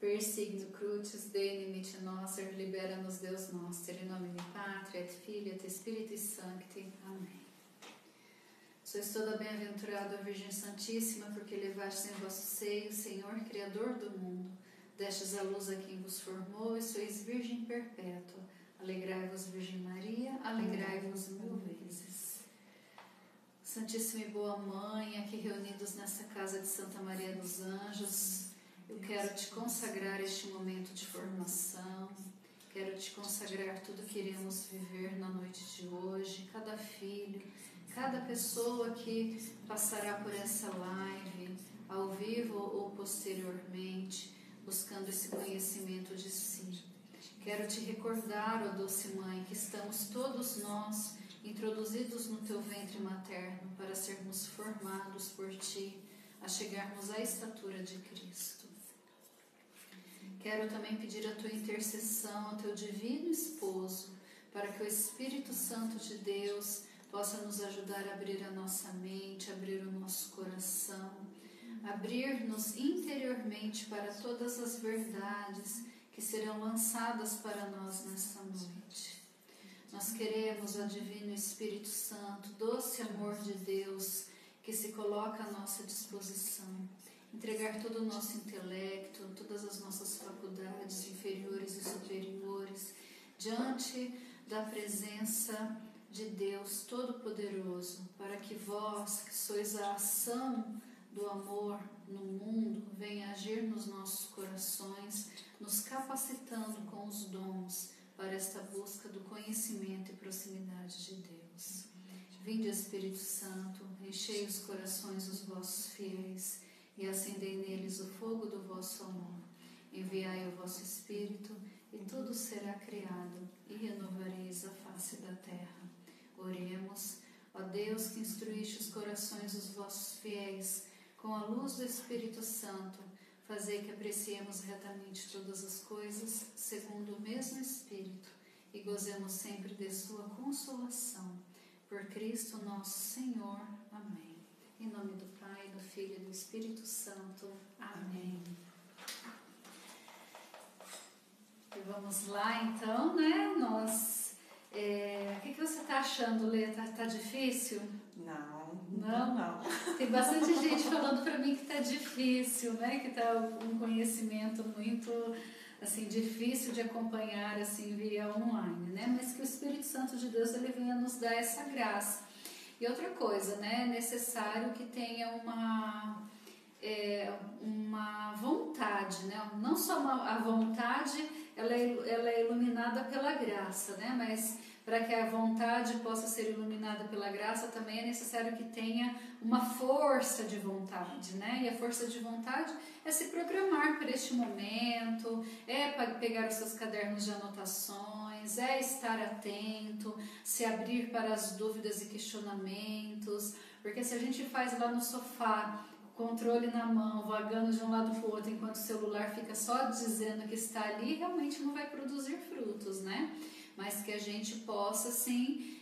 Persigno crucis, Dei nimici noster, libera-nos Deus noster, in nomine Patri et Filii et Spiritus Sancti. Amém. Sois toda bem-aventurada, Virgem Santíssima, porque levastes em vosso seio, Senhor, Criador do mundo. Destes a luz a quem vos formou, e sois Virgem perpétua. Alegrai-vos, Virgem Maria, alegrai-vos mil vezes. Santíssima e boa Mãe, aqui reunidos nesta casa de Santa Maria dos Anjos, eu quero te consagrar este momento de formação, quero te consagrar tudo que iremos viver na noite de hoje, cada filho, cada pessoa que passará por essa live, ao vivo ou posteriormente, buscando esse conhecimento de si. Quero te recordar, ó doce Mãe, que estamos todos nós introduzidos no teu ventre materno para sermos formados por ti, a chegarmos à estatura de Cristo. Quero também pedir a tua intercessão ao teu divino esposo, para que o Espírito Santo de Deus possa nos ajudar a abrir a nossa mente, abrir o nosso coração, abrir-nos interiormente para todas as verdades que serão lançadas para nós nesta noite. Nós queremos, ó Divino Espírito Santo, doce amor de Deus, que se coloca à nossa disposição, entregar todo o nosso intelecto, todas as nossas faculdades inferiores e superiores, diante da presença de Deus Todo-Poderoso, para que vós, que sois a ação do amor no mundo, venha agir nos nossos corações, nos capacitando com os dons para esta busca do conhecimento e proximidade de Deus. Vinde, Espírito Santo, enchei os corações dos vossos fiéis e acendei neles o fogo do vosso amor. Enviai o vosso Espírito, e tudo será criado, e renovareis a face da terra. Oremos, ó Deus, que instruíste os corações dos vossos fiéis com a luz do Espírito Santo, fazei que apreciemos retamente todas as coisas, segundo o mesmo Espírito, e gozemos sempre de sua consolação. Por Cristo nosso Senhor. Amém. Em nome do Pai, do Filho e do Espírito Santo. Amém. E vamos lá então, né? O que você está achando, Lê? Tá difícil? Não? Tem bastante gente falando para mim que tá difícil, né? Que tá um conhecimento muito, assim, difícil de acompanhar, assim, via online, né? Mas que o Espírito Santo de Deus, ele venha nos dar essa graça. E outra coisa, né? É necessário que tenha uma vontade, né? Não só a vontade, ela é iluminada pela graça, né? Mas para que a vontade possa ser iluminada pela graça, também é necessário que tenha uma força de vontade, né? E a força de vontade é se programar para este momento, é pegar os seus cadernos de anotações, é estar atento, se abrir para as dúvidas e questionamentos, porque se a gente faz lá no sofá, controle na mão, vagando de um lado para o outro, enquanto o celular fica só dizendo que está ali, realmente não vai produzir frutos, né? Mas que a gente possa, sim,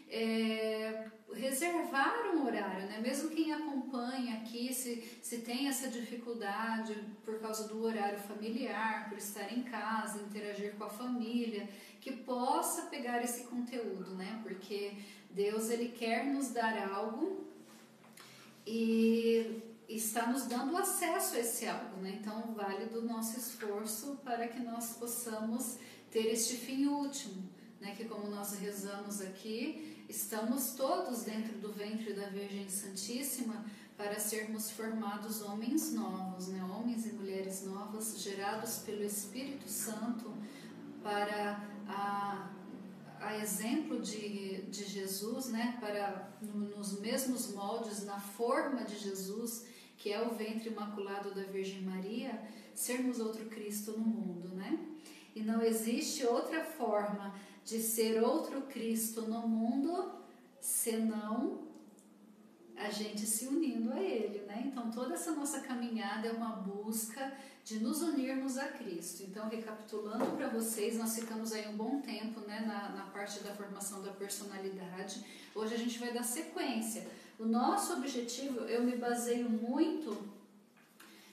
reservar um horário, né? Mesmo quem acompanha aqui, se tem essa dificuldade por causa do horário familiar, por estar em casa, interagir com a família, que possa pegar esse conteúdo, né? Porque Deus, ele quer nos dar algo e está nos dando acesso a esse algo, né? Então vale do nosso esforço para que nós possamos ter este fim último, né? Que, como nós rezamos aqui, estamos todos dentro do ventre da Virgem Santíssima para sermos formados homens novos, né? Homens e mulheres novas, gerados pelo Espírito Santo, para a exemplo de Jesus, né? Para nos mesmos moldes, na forma de Jesus, que é o ventre imaculado da Virgem Maria, sermos outro Cristo no mundo, né? E não existe outra forma de ser outro Cristo no mundo senão a gente se unindo a Ele, né? Então toda essa nossa caminhada é uma busca de nos unirmos a Cristo. Então, recapitulando para vocês, nós ficamos aí um bom tempo, né, na parte da formação da personalidade. Hoje a gente vai dar sequência. O nosso objetivo, eu me baseio muito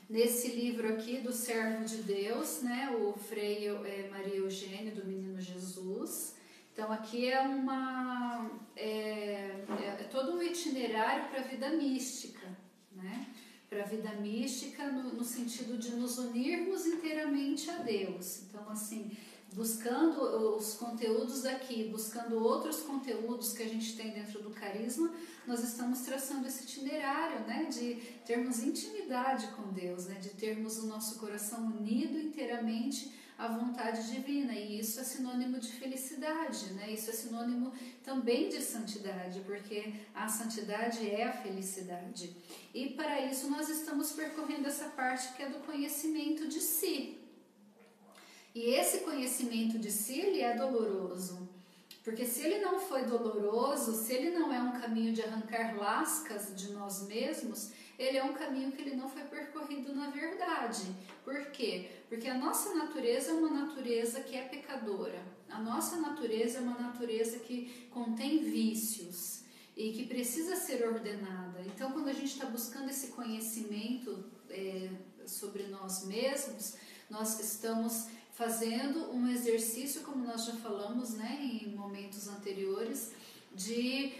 nesse livro aqui do Servo de Deus, né, o Frei Maria Eugênio, do Menino Jesus. Então aqui é todo um itinerário para a vida mística, né? Para a vida mística no sentido de nos unirmos inteiramente a Deus. Então, assim, buscando os conteúdos aqui, buscando outros conteúdos que a gente tem dentro do carisma, nós estamos traçando esse itinerário, né, de termos intimidade com Deus, né, de termos o nosso coração unido inteiramente à vontade divina, e isso é sinônimo de felicidade, né, isso é sinônimo também de santidade, porque a santidade é a felicidade. E para isso nós estamos percorrendo essa parte que é do conhecimento de si. E esse conhecimento de si, ele é doloroso. Porque se ele não foi doloroso, se ele não é um caminho de arrancar lascas de nós mesmos, ele é um caminho que ele não foi percorrido na verdade. Por quê? Porque a nossa natureza é uma natureza que é pecadora. A nossa natureza é uma natureza que contém vícios e que precisa ser ordenada. Então, quando a gente está buscando esse conhecimento sobre nós mesmos, nós estamos fazendo um exercício, como nós já falamos, né, em momentos anteriores, de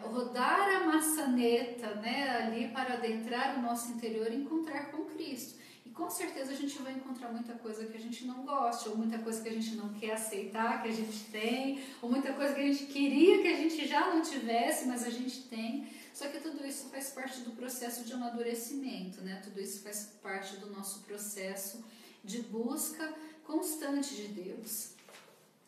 rodar a maçaneta, né, ali para adentrar o nosso interior e encontrar com Cristo. E com certeza a gente vai encontrar muita coisa que a gente não gosta, ou muita coisa que a gente não quer aceitar que a gente tem, ou muita coisa que a gente queria que a gente já não tivesse, mas a gente tem. Só que tudo isso faz parte do processo de amadurecimento, né? Tudo isso faz parte do nosso processo de busca constante de Deus.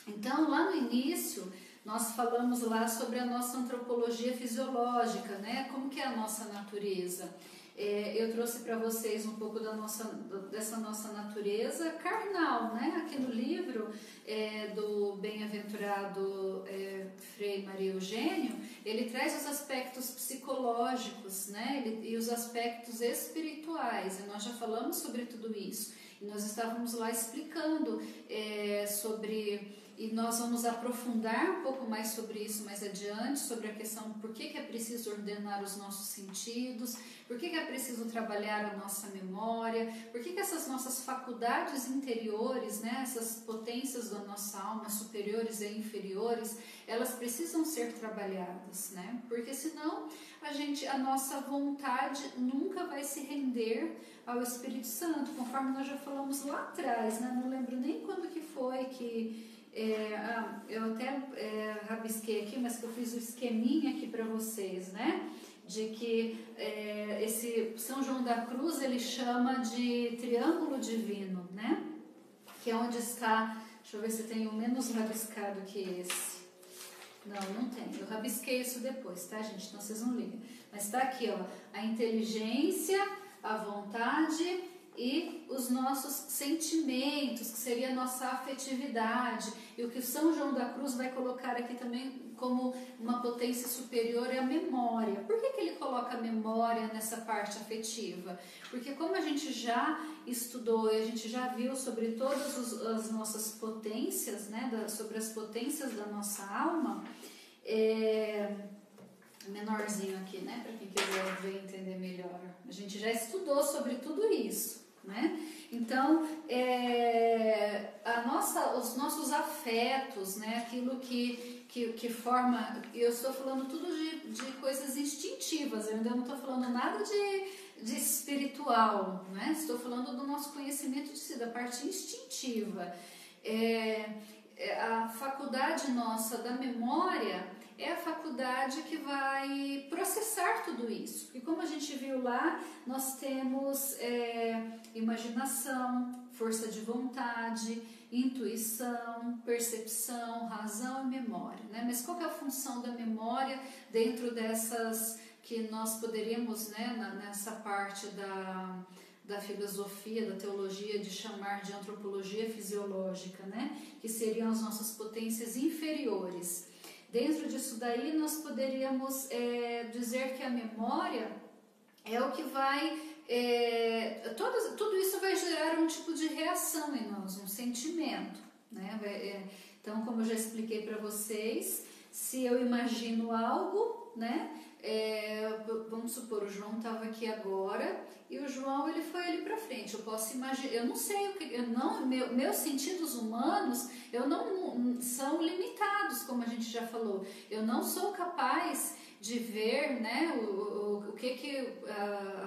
Então, lá no início, nós falamos lá sobre a nossa antropologia fisiológica, né? Como que é a nossa natureza. Eu trouxe para vocês um pouco dessa nossa natureza carnal, né? Aqui no livro do bem-aventurado Frei Maria Eugênio, ele traz os aspectos psicológicos, né? E os aspectos espirituais, e nós já falamos sobre tudo isso. E nós estávamos lá explicando sobre... E nós vamos aprofundar um pouco mais sobre isso mais adiante, sobre a questão por que é preciso ordenar os nossos sentidos, por que é preciso trabalhar a nossa memória, por que essas nossas faculdades interiores, né, essas potências da nossa alma, superiores e inferiores, elas precisam ser trabalhadas, né? Porque senão a nossa vontade nunca vai se render ao Espírito Santo, conforme nós já falamos lá atrás, né? Não lembro nem quando que foi que... eu até rabisquei aqui, mas que eu fiz o esqueminha aqui para vocês, né? De que esse São João da Cruz ele chama de triângulo divino, né? Que é onde está, deixa eu ver se tem um menos rabiscado que esse. Não tem, eu rabisquei isso depois, tá, gente? Então vocês não ligam. Mas está aqui, ó, a inteligência, a vontade e os nossos sentimentos, que seria a nossa afetividade. E o que o São João da Cruz vai colocar aqui também como uma potência superior é a memória. Por que ele coloca a memória nessa parte afetiva? Porque como a gente já estudou e a gente já viu sobre todas as nossas potências, né, sobre as potências da nossa alma, menorzinho aqui, né, para quem quiser ver entender melhor. A gente já estudou sobre tudo isso, né? Então, os nossos afetos, né, aquilo que forma, eu estou falando tudo de coisas instintivas, eu ainda não estou falando nada de espiritual, né? Estou falando do nosso conhecimento de si, da parte instintiva. A faculdade nossa da memória é a faculdade que vai processar tudo isso. E como a gente viu lá, nós temos imaginação, força de vontade, intuição, percepção, razão e memória, né? Mas qual que é a função da memória dentro dessas que nós poderíamos, né, nessa parte da filosofia, da teologia, de chamar de antropologia fisiológica, né? Que seriam as nossas potências inferiores. Dentro disso daí, nós poderíamos dizer que a memória é o que vai... tudo isso vai gerar um tipo de reação em nós, um sentimento, né? Então, como eu já expliquei para vocês, se eu imagino algo, né? Vamos supor, o João estava aqui agora e o João ele foi ali para frente. Eu posso imaginar, eu não sei o que, meus sentidos humanos são limitados, como a gente já falou. Eu não sou capaz de ver, né, o que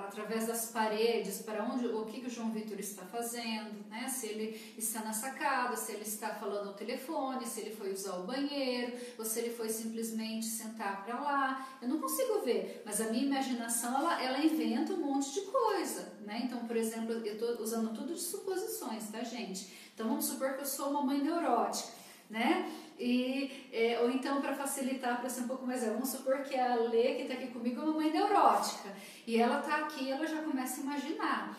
através das paredes, para onde, o que o João Vitor está fazendo, né, se ele está na sacada, se ele está falando ao telefone, se ele foi usar o banheiro, ou se ele foi simplesmente sentar para lá. Eu não consigo ver, mas a minha imaginação, ela inventa um monte de coisa, né? Então, por exemplo, eu estou usando tudo de suposições, tá, gente? Então, vamos supor que eu sou uma mãe neurótica, né? Ou então, para facilitar, para ser um pouco mais, vamos supor que a Lê, que está aqui comigo, é uma mãe neurótica, e ela está aqui, ela já começa a imaginar,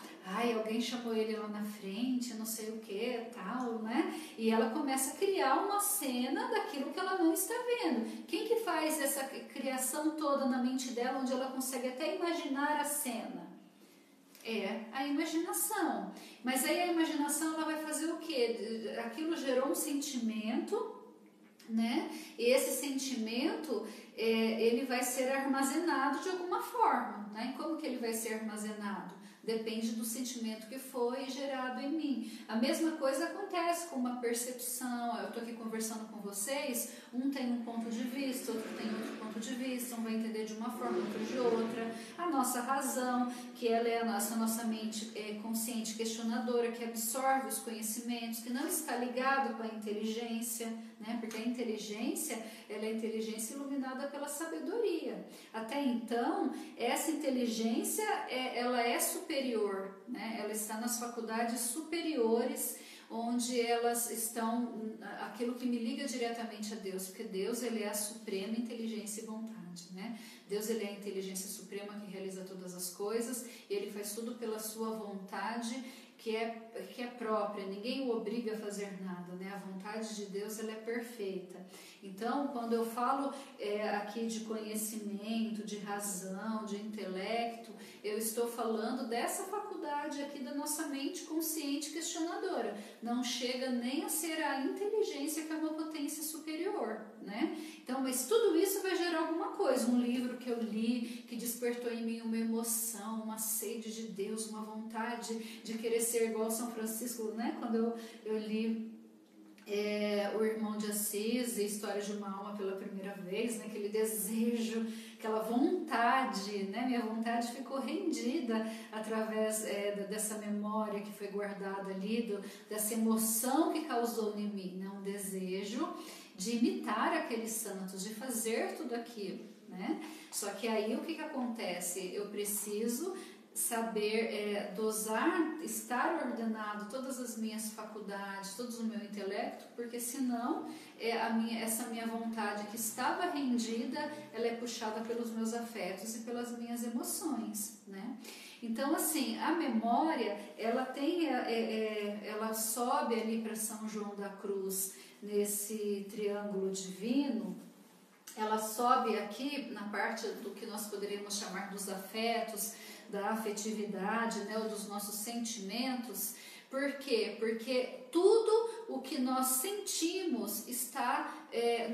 alguém chamou ele lá na frente, não sei o que, tal, né? E ela começa a criar uma cena daquilo que ela não está vendo. Quem que faz essa criação toda na mente dela, onde ela consegue até imaginar a cena? É a imaginação. Mas aí a imaginação, ela vai fazer o quê? Aquilo gerou um sentimento, né? E esse sentimento, ele vai ser armazenado de alguma forma, né? Como que ele vai ser armazenado? Depende do sentimento que foi gerado em mim. A mesma coisa acontece com uma percepção. Eu estou aqui conversando com vocês, um tem um ponto de vista, outro tem outro ponto de vista, um vai entender de uma forma, outro de outra. A nossa razão, que ela é a nossa mente consciente, questionadora, que absorve os conhecimentos, que não está ligado com a inteligência, né? Porque a inteligência, ela é a inteligência iluminada pela sabedoria. Até então, essa inteligência, ela é superior, né? Ela está nas faculdades superiores, onde elas estão, aquilo que me liga diretamente a Deus, porque Deus, ele é a suprema inteligência e vontade, né? Deus, ele é a inteligência suprema que realiza todas as coisas, e ele faz tudo pela sua vontade, que é própria, ninguém o obriga a fazer nada, né? A vontade de Deus, ela é perfeita. Então, quando eu falo aqui de conhecimento, de razão, de intelecto, eu estou falando dessa faculdade aqui da nossa mente consciente questionadora. Não chega nem a ser a inteligência, que é uma potência superior, né? Então, mas tudo isso vai gerar alguma coisa. Um livro que eu li, que despertou em mim uma emoção, uma sede de Deus, uma vontade de querer ser igual a São Francisco, né? Quando eu li o Irmão de Assis, a História de uma Alma pela primeira vez, né? Aquele desejo, aquela vontade, né? Minha vontade ficou rendida através dessa memória que foi guardada ali, dessa emoção que causou em mim, né? Um desejo de imitar aqueles santos, de fazer tudo aquilo, né? Só que aí o que acontece? Eu preciso saber dosar, estar ordenado todas as minhas faculdades, todo o meu intelecto, porque senão essa minha vontade que estava rendida, ela é puxada pelos meus afetos e pelas minhas emoções, né? Então, assim, a memória, ela sobe ali para São João da Cruz, nesse triângulo divino. Ela sobe aqui na parte do que nós poderíamos chamar dos afetos, da afetividade, né, ou dos nossos sentimentos. Por quê? Porque tudo o que nós sentimos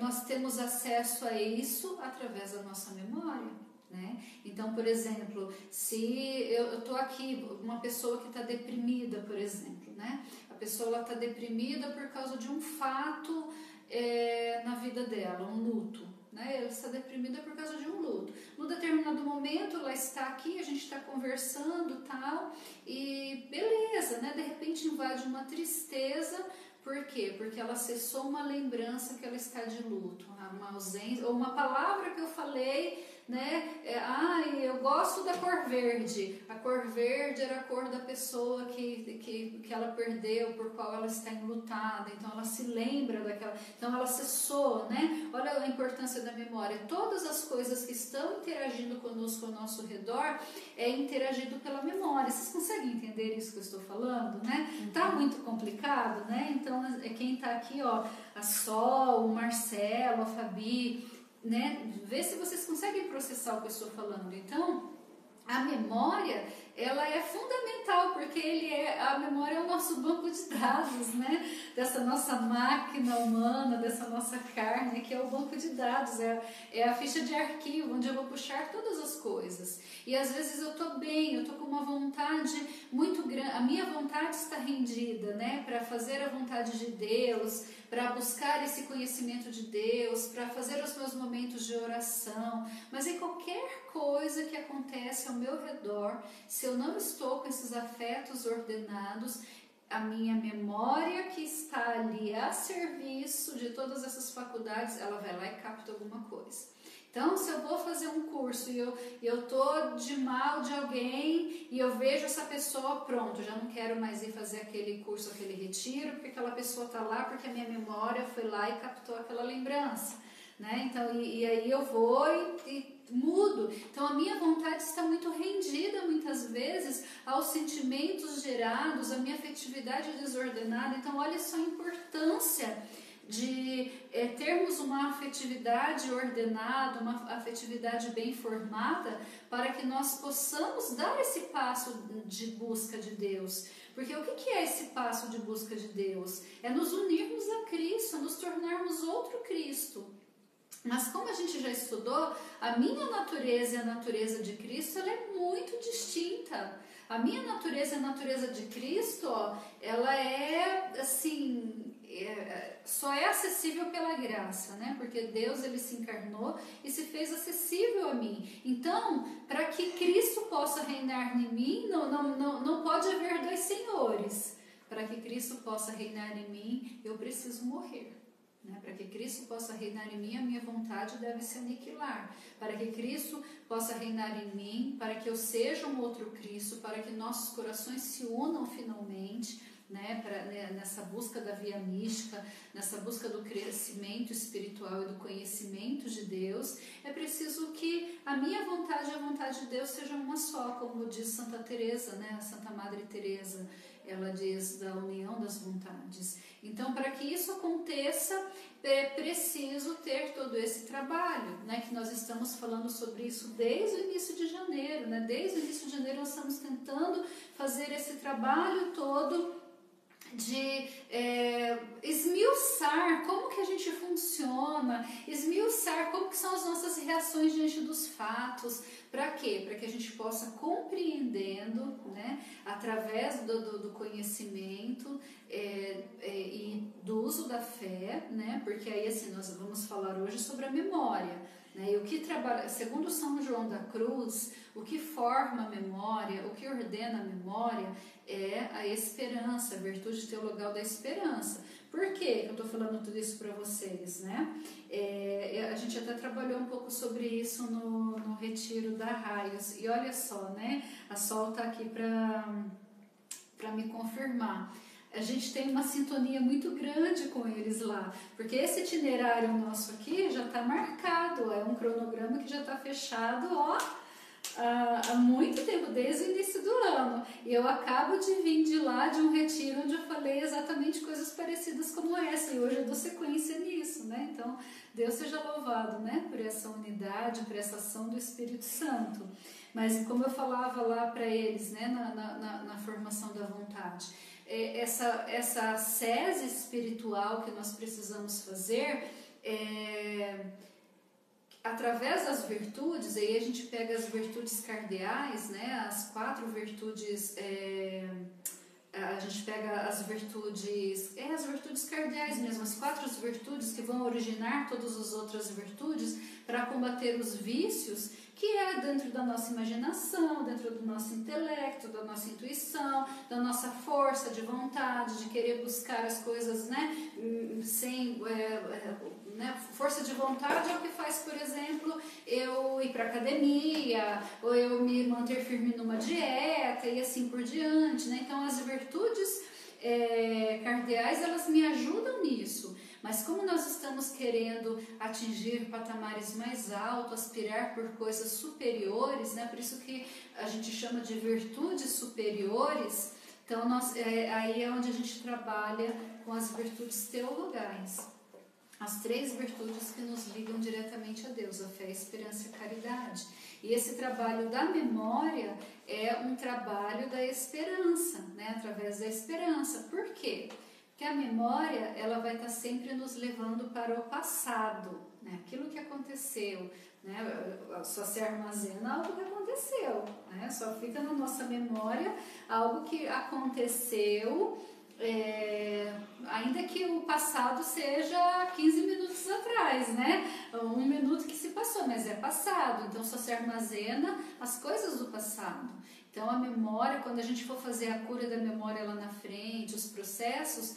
nós temos acesso a isso através da nossa memória, né? Então, por exemplo, se eu estou aqui, uma pessoa que está deprimida, por exemplo, né? A pessoa está deprimida por causa de um fato na vida dela, um luto. Né? Ela está deprimida por causa de um luto. Num determinado momento ela está aqui, a gente está conversando tal, e beleza, né? De repente invade uma tristeza. Por quê? Porque ela acessou uma lembrança que ela está de luto, uma ausência, ou uma palavra que eu falei, né? Eu gosto da cor verde. A cor verde era a cor da pessoa que ela perdeu, por qual ela está enlutada. Então ela se lembra daquela. Então ela acessou, né? Olha a importância da memória. Todas as coisas que estão interagindo conosco ao nosso redor é interagido pela memória. Vocês conseguem entender isso que eu estou falando, né? Tá muito complicado, né? Então quem tá aqui, ó, a Sol, o Marcelo, a Fabi, né? Vê se vocês conseguem processar o que eu estou falando. Então, a memória, ela é fundamental, porque a memória é o nosso banco de dados, né? Dessa nossa máquina humana, dessa nossa carne, que é o banco de dados, é a ficha de arquivo, onde eu vou puxar todas as coisas. E às vezes eu estou bem, eu estou com uma vontade muito grande, a minha vontade está rendida, né? Para fazer a vontade de Deus, para buscar esse conhecimento de Deus, para fazer os meus momentos de oração, mas em qualquer coisa que acontece ao meu redor, se eu não estou com esses afetos ordenados, a minha memória que está ali a serviço de todas essas faculdades, ela vai lá e capta alguma coisa. Então, se eu vou fazer um curso e eu tô de mal de alguém e eu vejo essa pessoa, pronto, já não quero mais ir fazer aquele curso, aquele retiro, porque aquela pessoa tá lá, porque a minha memória foi lá e captou aquela lembrança, né? Então, e aí eu vou e mudo. Então, a minha vontade está muito rendida, muitas vezes, aos sentimentos gerados, a minha afetividade desordenada. Então, olha só a importância de termos uma afetividade ordenada, uma afetividade bem formada, para que nós possamos dar esse passo de busca de Deus. Porque o que é esse passo de busca de Deus? É nos unirmos a Cristo, nos tornarmos outro Cristo. Mas como a gente já estudou, a minha natureza e a natureza de Cristo, ela é muito distinta. A minha natureza e a natureza de Cristo, ó, ela é assim... só é acessível pela graça, né? Porque Deus, ele se encarnou e se fez acessível a mim. Então, para que Cristo possa reinar em mim, não pode haver dois senhores. Para que Cristo possa reinar em mim, eu preciso morrer. Né? Para que Cristo possa reinar em mim, a minha vontade deve se aniquilar. Para que Cristo possa reinar em mim, para que eu seja um outro Cristo, para que nossos corações se unam finalmente, né, nessa busca da via mística, nessa busca do crescimento espiritual e do conhecimento de Deus, é preciso que a minha vontade e a vontade de Deus sejam uma só, como diz Santa Teresa, né, a Santa Madre Teresa, ela diz da união das vontades. Então, para que isso aconteça, é preciso ter todo esse trabalho, né, que nós estamos falando sobre isso desde o início de janeiro, né, desde o início de janeiro nós estamos tentando fazer esse trabalho todo de esmiuçar como que a gente funciona, esmiuçar como que são as nossas reações diante dos fatos. Para quê? Para que a gente possa compreendendo, né, através do conhecimento e do uso da fé, né, porque aí assim nós vamos falar hoje sobre a memória, né, e o que trabalha, segundo São João da Cruz, o que forma a memória, o que ordena a memória é a esperança, a virtude teologal da esperança. Por que eu estou falando tudo isso para vocês, né? A gente até trabalhou um pouco sobre isso no retiro da Raios. E olha só, né? A Sol está aqui para me confirmar. A gente tem uma sintonia muito grande com eles lá, porque esse itinerário nosso aqui já está marcado, é um cronograma que já está fechado, ó, há muito tempo, desde o início do ano. E eu acabo de vir de lá, de um retiro, onde eu falei exatamente coisas parecidas como essa, e hoje eu dou sequência nisso, né? Então, Deus seja louvado, né? Por essa unidade, por essa ação do Espírito Santo. Mas, como eu falava lá para eles, né? Na formação da vontade, essa sese espiritual que nós precisamos fazer através das virtudes. Aí a gente pega as virtudes cardeais, né, as 4 virtudes, a gente pega as virtudes cardeais mesmo, as 4 virtudes que vão originar todas as outras virtudes para combater os vícios, que é dentro da nossa imaginação, dentro do nosso intelecto, da nossa intuição, da nossa força de vontade, de querer buscar as coisas, né, sem... né, força de vontade é o que faz, por exemplo, eu ir para academia, ou eu me manter firme numa dieta e assim por diante, né? Então as virtudes cardeais, elas me ajudam nisso, mas como nós estamos querendo atingir patamares mais altos, aspirar por coisas superiores, né? Por isso que a gente chama de virtudes superiores. Então aí é onde a gente trabalha com as virtudes teologais. as 3 virtudes que nos ligam diretamente a Deus, a fé, a esperança e a caridade. E esse trabalho da memória é um trabalho da esperança, né? Através da esperança. Por quê? Porque a memória, ela vai estar sempre nos levando para o passado, né? Aquilo que aconteceu, né? Só se armazena algo que aconteceu, né? Só fica na nossa memória algo que aconteceu, ainda que o passado seja 15 minutos atrás, né? 1 minuto que se passou, mas é passado, então só se armazena as coisas do passado. Então a memória, quando a gente for fazer a cura da memória lá na frente, os processos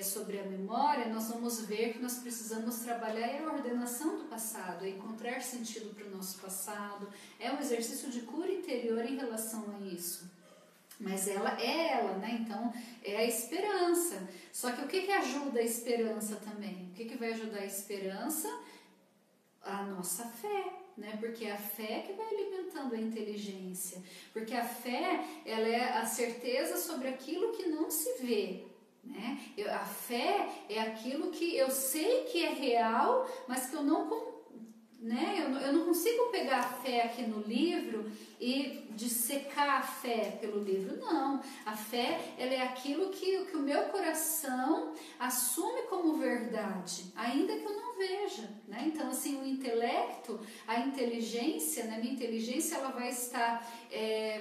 sobre a memória, nós vamos ver que nós precisamos trabalhar a ordenação do passado, encontrar sentido para o nosso passado. É um exercício de cura interior em relação a isso. Mas ela, né? Então é a esperança. Só que o que ajuda a esperança também? O que vai ajudar a esperança? A nossa fé, né? Porque é a fé que vai alimentando a inteligência. Porque a fé, ela é a certeza sobre aquilo que não se vê, né? A fé é aquilo que eu sei que é real, mas que eu não, né? Eu não consigo pegar a fé aqui no livro e dissecar a fé pelo livro, não. A fé, ela é aquilo que o meu coração assume como verdade, ainda que eu não veja, né? Então, assim, o intelecto, a inteligência, né? Minha inteligência, ela vai estar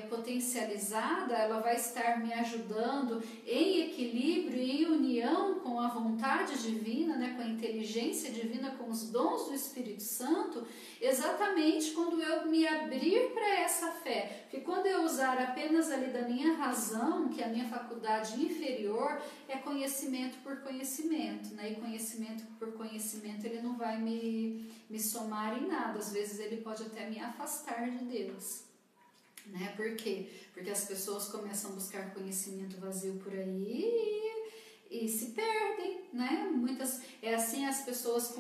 potencializada, ela vai estar me ajudando em equilíbrio e em união com a vontade divina, né? Com a inteligência divina, com os dons do Espírito Santo, exatamente quando eu me abrir para essa fé. Porque quando eu usar apenas ali da minha razão, que é a minha faculdade inferior, é conhecimento por conhecimento, né? E conhecimento por conhecimento, ele não vai me somar em nada. Às vezes ele pode até me afastar de Deus, né? Por quê? Porque as pessoas começam a buscar conhecimento vazio por aí e se perdem, né? Muitas, assim, as pessoas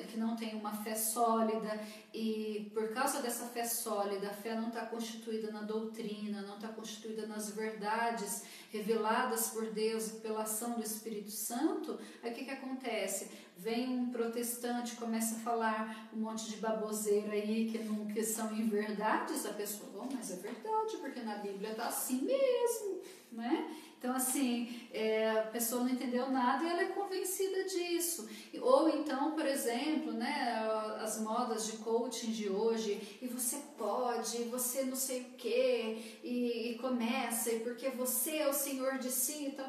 que não têm uma fé sólida, e por causa dessa fé sólida, a fé não está constituída na doutrina, não está constituída nas verdades reveladas por Deus pela ação do Espírito Santo. Aí o que acontece? Vem um protestante, começa a falar um monte de baboseira aí que são inverdades, a pessoa, mas é verdade, porque na Bíblia está assim mesmo, né? Então, assim, a pessoa não entendeu nada e ela é convencida disso. Ou então, por exemplo, né, as modas de coaching de hoje, e você pode, e você não sei o quê, e começa, e porque você é o senhor de si, e tal.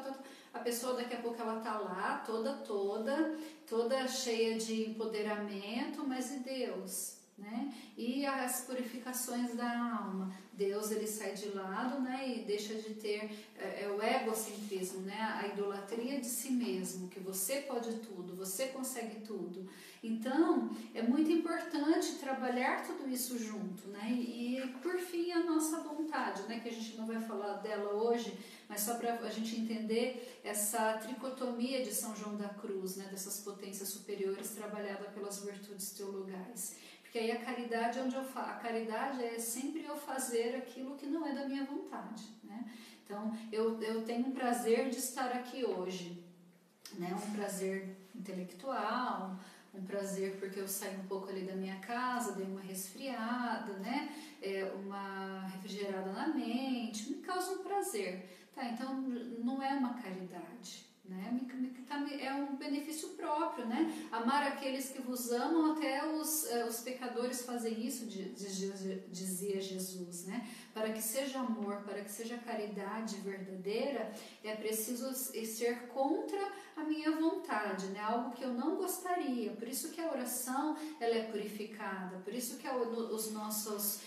A pessoa daqui a pouco ela tá lá, toda cheia de empoderamento, mas e Deus? Né? E as purificações da alma, Deus, ele sai de lado, né? E deixa de ter o egocentrismo, né? A idolatria de si mesmo, que você pode tudo, você consegue tudo. Então é muito importante trabalhar tudo isso junto, né? E por fim a nossa vontade, né? Que a gente não vai falar dela hoje, mas só para a gente entender essa tricotomia de São João da Cruz, né? Dessas potências superiores trabalhada pelas virtudes teologais. Porque aí a caridade, a caridade é sempre eu fazer aquilo que não é da minha vontade, né? Então, eu tenho um prazer de estar aqui hoje, né? Um prazer intelectual, um prazer porque eu saí um pouco ali da minha casa, dei uma resfriada, né? Uma refrigerada na mente, me causa um prazer, tá? Então, não é uma caridade, né? É um benefício próprio, né? Amar aqueles que vos amam, até os pecadores fazem isso, dizia Jesus, né? Para que seja amor, para que seja caridade verdadeira, é preciso ser contra a minha vontade, né? Algo que eu não gostaria. Por isso que a oração, ela é purificada, por isso que os nossos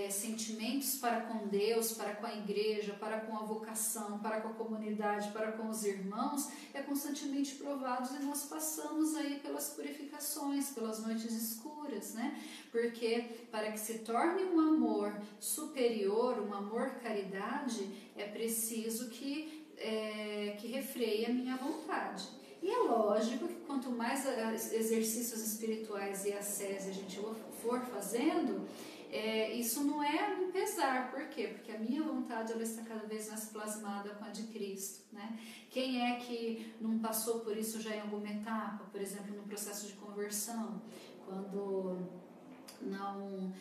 sentimentos para com Deus, para com a igreja, para com a vocação, para com a comunidade, para com os irmãos, é constantemente provados, e nós passamos aí pelas purificações, pelas noites escuras, né? Porque para que se torne um amor superior, um amor caridade, é preciso que refreie a minha vontade. E é lógico que quanto mais exercícios espirituais e ascese a gente for fazendo, isso não é um pesar. Por quê? Porque a minha vontade ela está cada vez mais plasmada com a de Cristo, né? Quem é que não passou por isso já em alguma etapa? Por exemplo, no processo de conversão, quando não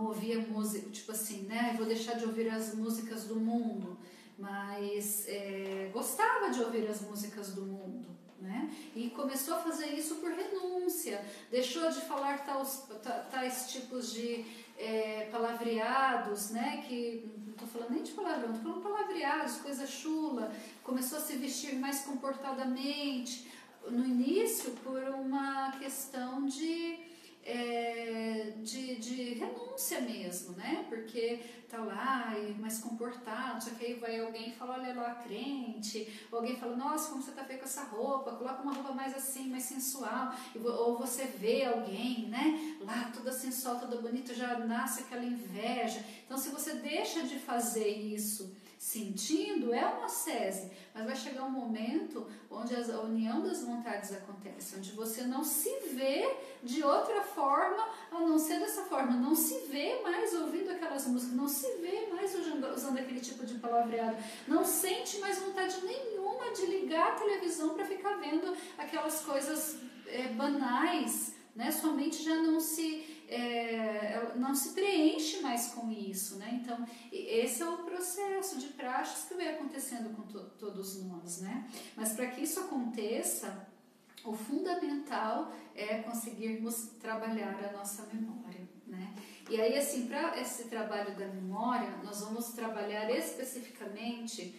ouvia música, tipo assim, né? Vou deixar de ouvir as músicas do mundo, mas gostava de ouvir as músicas do mundo, né? E começou a fazer isso por renúncia, deixou de falar tais tipos de palavreados, né? Que não estou falando nem de palavrão, estou falando palavreados, coisa chula, começou a se vestir mais comportadamente, no início por uma questão de renúncia mesmo, né? Porque tá lá mais comportado, só que aí vai alguém e fala, olha lá, crente, ou alguém fala, nossa, como você tá feio com essa roupa, coloca uma roupa mais assim, mais sensual, ou você vê alguém, né? Lá toda sensual, toda bonita, já nasce aquela inveja. Então, se você deixa de fazer isso sentindo, é uma ascese, mas vai chegar um momento onde a união das vontades acontece, onde você não se vê de outra forma, a não ser dessa forma, não se vê mais ouvindo aquelas músicas, não se vê mais usando aquele tipo de palavreado, não sente mais vontade nenhuma de ligar a televisão para ficar vendo aquelas coisas banais, né? Sua mente já não se preenche mais com isso, né? Então, esse é o processo de práticas que vai acontecendo com todos nós, né? Mas para que isso aconteça, o fundamental é conseguirmos trabalhar a nossa memória, né? E aí, assim, para esse trabalho da memória, nós vamos trabalhar especificamente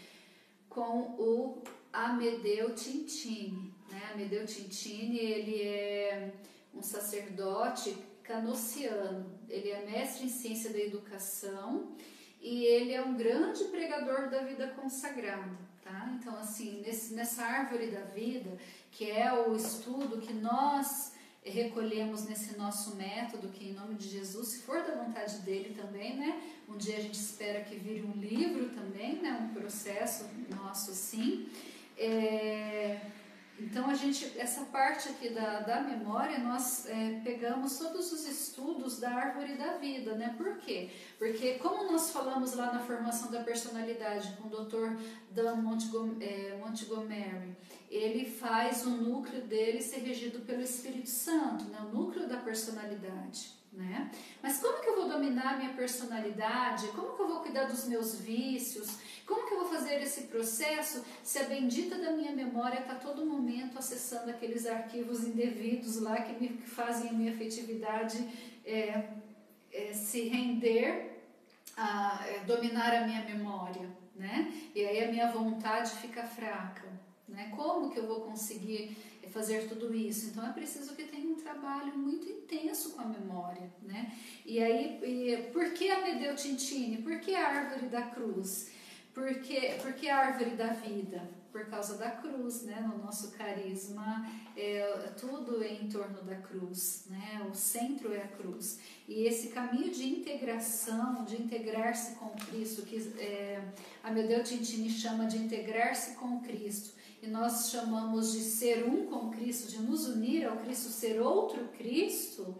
com o Amedeo Tintini, né? Amedeo Tintini, ele é um sacerdote canociano, ele é mestre em ciência da educação e ele é um grande pregador da vida consagrada, tá? Então, assim, nessa árvore da vida, que é o estudo que nós recolhemos nesse nosso método, que em nome de Jesus, se for da vontade dele também, né? Um dia a gente espera que vire um livro também, né? Um processo nosso, sim. Então, essa parte aqui da memória, nós pegamos todos os estudos da árvore da vida, né? Por quê? Porque, como nós falamos lá na formação da personalidade com o Dr. Dan Montgomery, ele faz o núcleo dele ser regido pelo Espírito Santo, né? O núcleo da personalidade, né? Mas como que eu vou dominar a minha personalidade? Como que eu vou cuidar dos meus vícios? Como que eu vou fazer esse processo se a bendita da minha memória está a todo momento acessando aqueles arquivos indevidos lá que fazem a minha afetividade se render a dominar a minha memória, né? E aí a minha vontade fica fraca, né? Como que eu vou conseguir fazer tudo isso? Então é preciso que tenha um trabalho muito intenso com a memória, né? E aí, por que Amedeo Tintini? Por que a árvore da cruz? Por que a árvore da vida? Por causa da cruz, né? No nosso carisma, tudo é em torno da cruz, né? O centro é a cruz. E esse caminho de integração, de integrar-se com Cristo, que Amedeo Tintini chama de integrar-se com Cristo, e nós chamamos de ser um com Cristo, de nos unir ao Cristo, ser outro Cristo,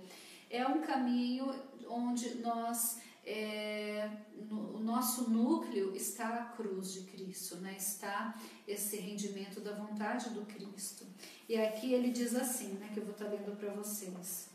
é um caminho onde o nosso núcleo está a cruz de Cristo, né? Está esse rendimento da vontade do Cristo. E aqui ele diz assim, né, que eu vou estar lendo para vocês.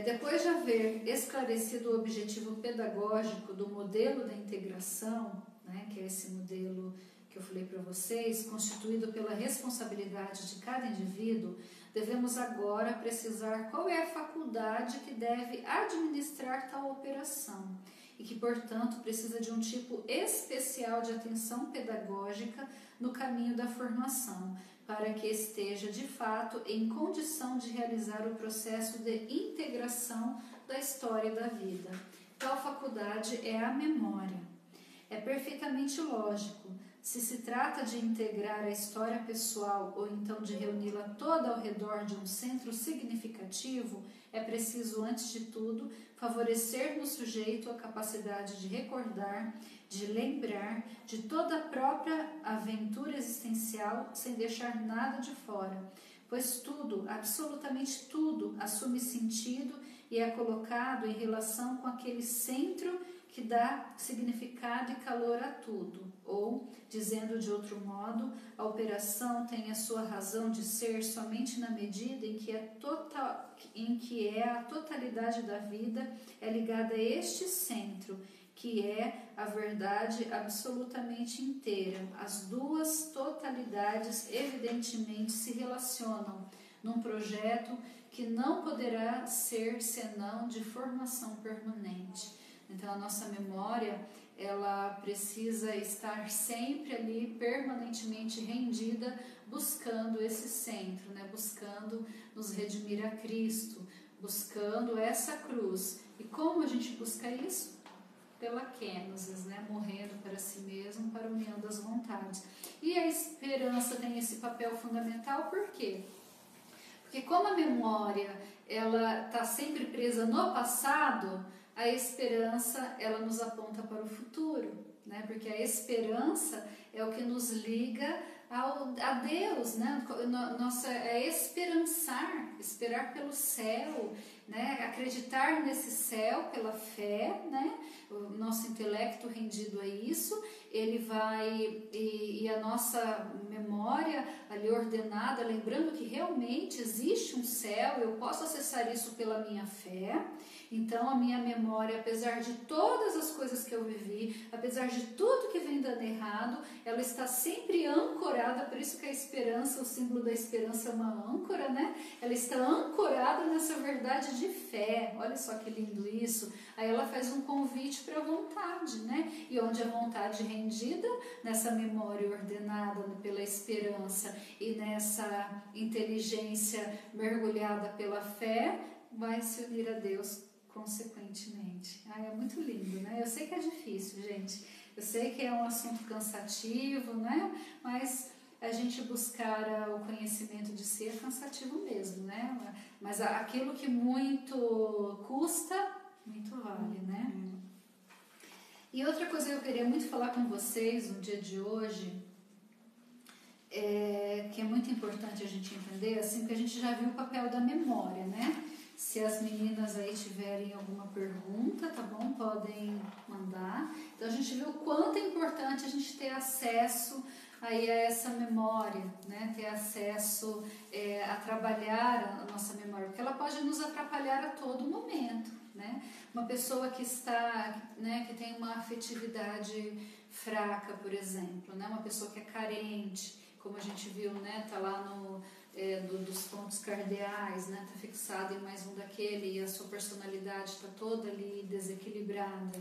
Depois de haver esclarecido o objetivo pedagógico do modelo da integração, né, que é esse modelo que eu falei para vocês, constituído pela responsabilidade de cada indivíduo, devemos agora precisar qual é a faculdade que deve administrar tal operação e que, portanto, precisa de um tipo especial de atenção pedagógica no caminho da formação, para que esteja, de fato, em condição de realizar o processo de integração da história e da vida. Tal faculdade é a memória. É perfeitamente lógico. Se se trata de integrar a história pessoal ou então de reuni-la toda ao redor de um centro significativo, é preciso, antes de tudo, favorecer no sujeito a capacidade de recordar, de lembrar de toda a própria aventura existencial sem deixar nada de fora, pois tudo, absolutamente tudo, assume sentido e é colocado em relação com aquele centro que dá significado e calor a tudo. Ou, dizendo de outro modo, a operação tem a sua razão de ser somente na medida em que a totalidade da vida é ligada a este centro, que é a verdade absolutamente inteira. As duas totalidades evidentemente se relacionam num projeto que não poderá ser senão de formação permanente. Então a nossa memória, ela precisa estar sempre ali, permanentemente rendida, buscando esse centro, né? Buscando nos redimir a Cristo, buscando essa cruz. E como a gente busca isso? Pela kênosis, né? Morrendo para si mesmo, para a união das vontades. E a esperança tem esse papel fundamental, por quê? Porque como a memória ela está sempre presa no passado, a esperança ela nos aponta para o futuro, né? Porque a esperança é o que nos liga a Deus, né? Nossa, é esperar pelo céu, né? Acreditar nesse céu pela fé, né? O nosso intelecto rendido a isso, ele vai, e a nossa memória ali ordenada, lembrando que realmente existe um céu, eu posso acessar isso pela minha fé. Então a minha memória, apesar de todas as coisas que eu vivi, apesar de tudo que vem dando errado, ela está sempre ancorada, por isso que a esperança, o símbolo da esperança é uma âncora, né? Ela está ancorada nessa verdade de fé. Olha só que lindo isso. Aí ela faz um convite para a vontade, né? E onde a vontade rendida, nessa memória ordenada pela esperança e nessa inteligência mergulhada pela fé, vai se unir a Deus consequentemente. É muito lindo, né? Eu sei que é difícil, gente. Eu sei que é um assunto cansativo, né? Mas a gente buscar o conhecimento de si é cansativo mesmo, né? Mas aquilo que muito custa, muito vale, né? E outra coisa que eu queria muito falar com vocês no dia de hoje, que é muito importante a gente entender, assim, porque a gente já viu o papel da memória, né? Se as meninas aí tiverem alguma pergunta, tá bom? Podem mandar. Então a gente viu o quanto é importante a gente ter acesso aí a essa memória, né? Ter acesso a trabalhar a nossa memória, porque ela pode nos atrapalhar a todo momento, né? Uma pessoa que está, né, que tem uma afetividade fraca, por exemplo, né? Uma pessoa que é carente, como a gente viu, né? Tá lá no dos pontos cardeais, né? Tá fixado em mais um daquele e a sua personalidade está toda ali desequilibrada.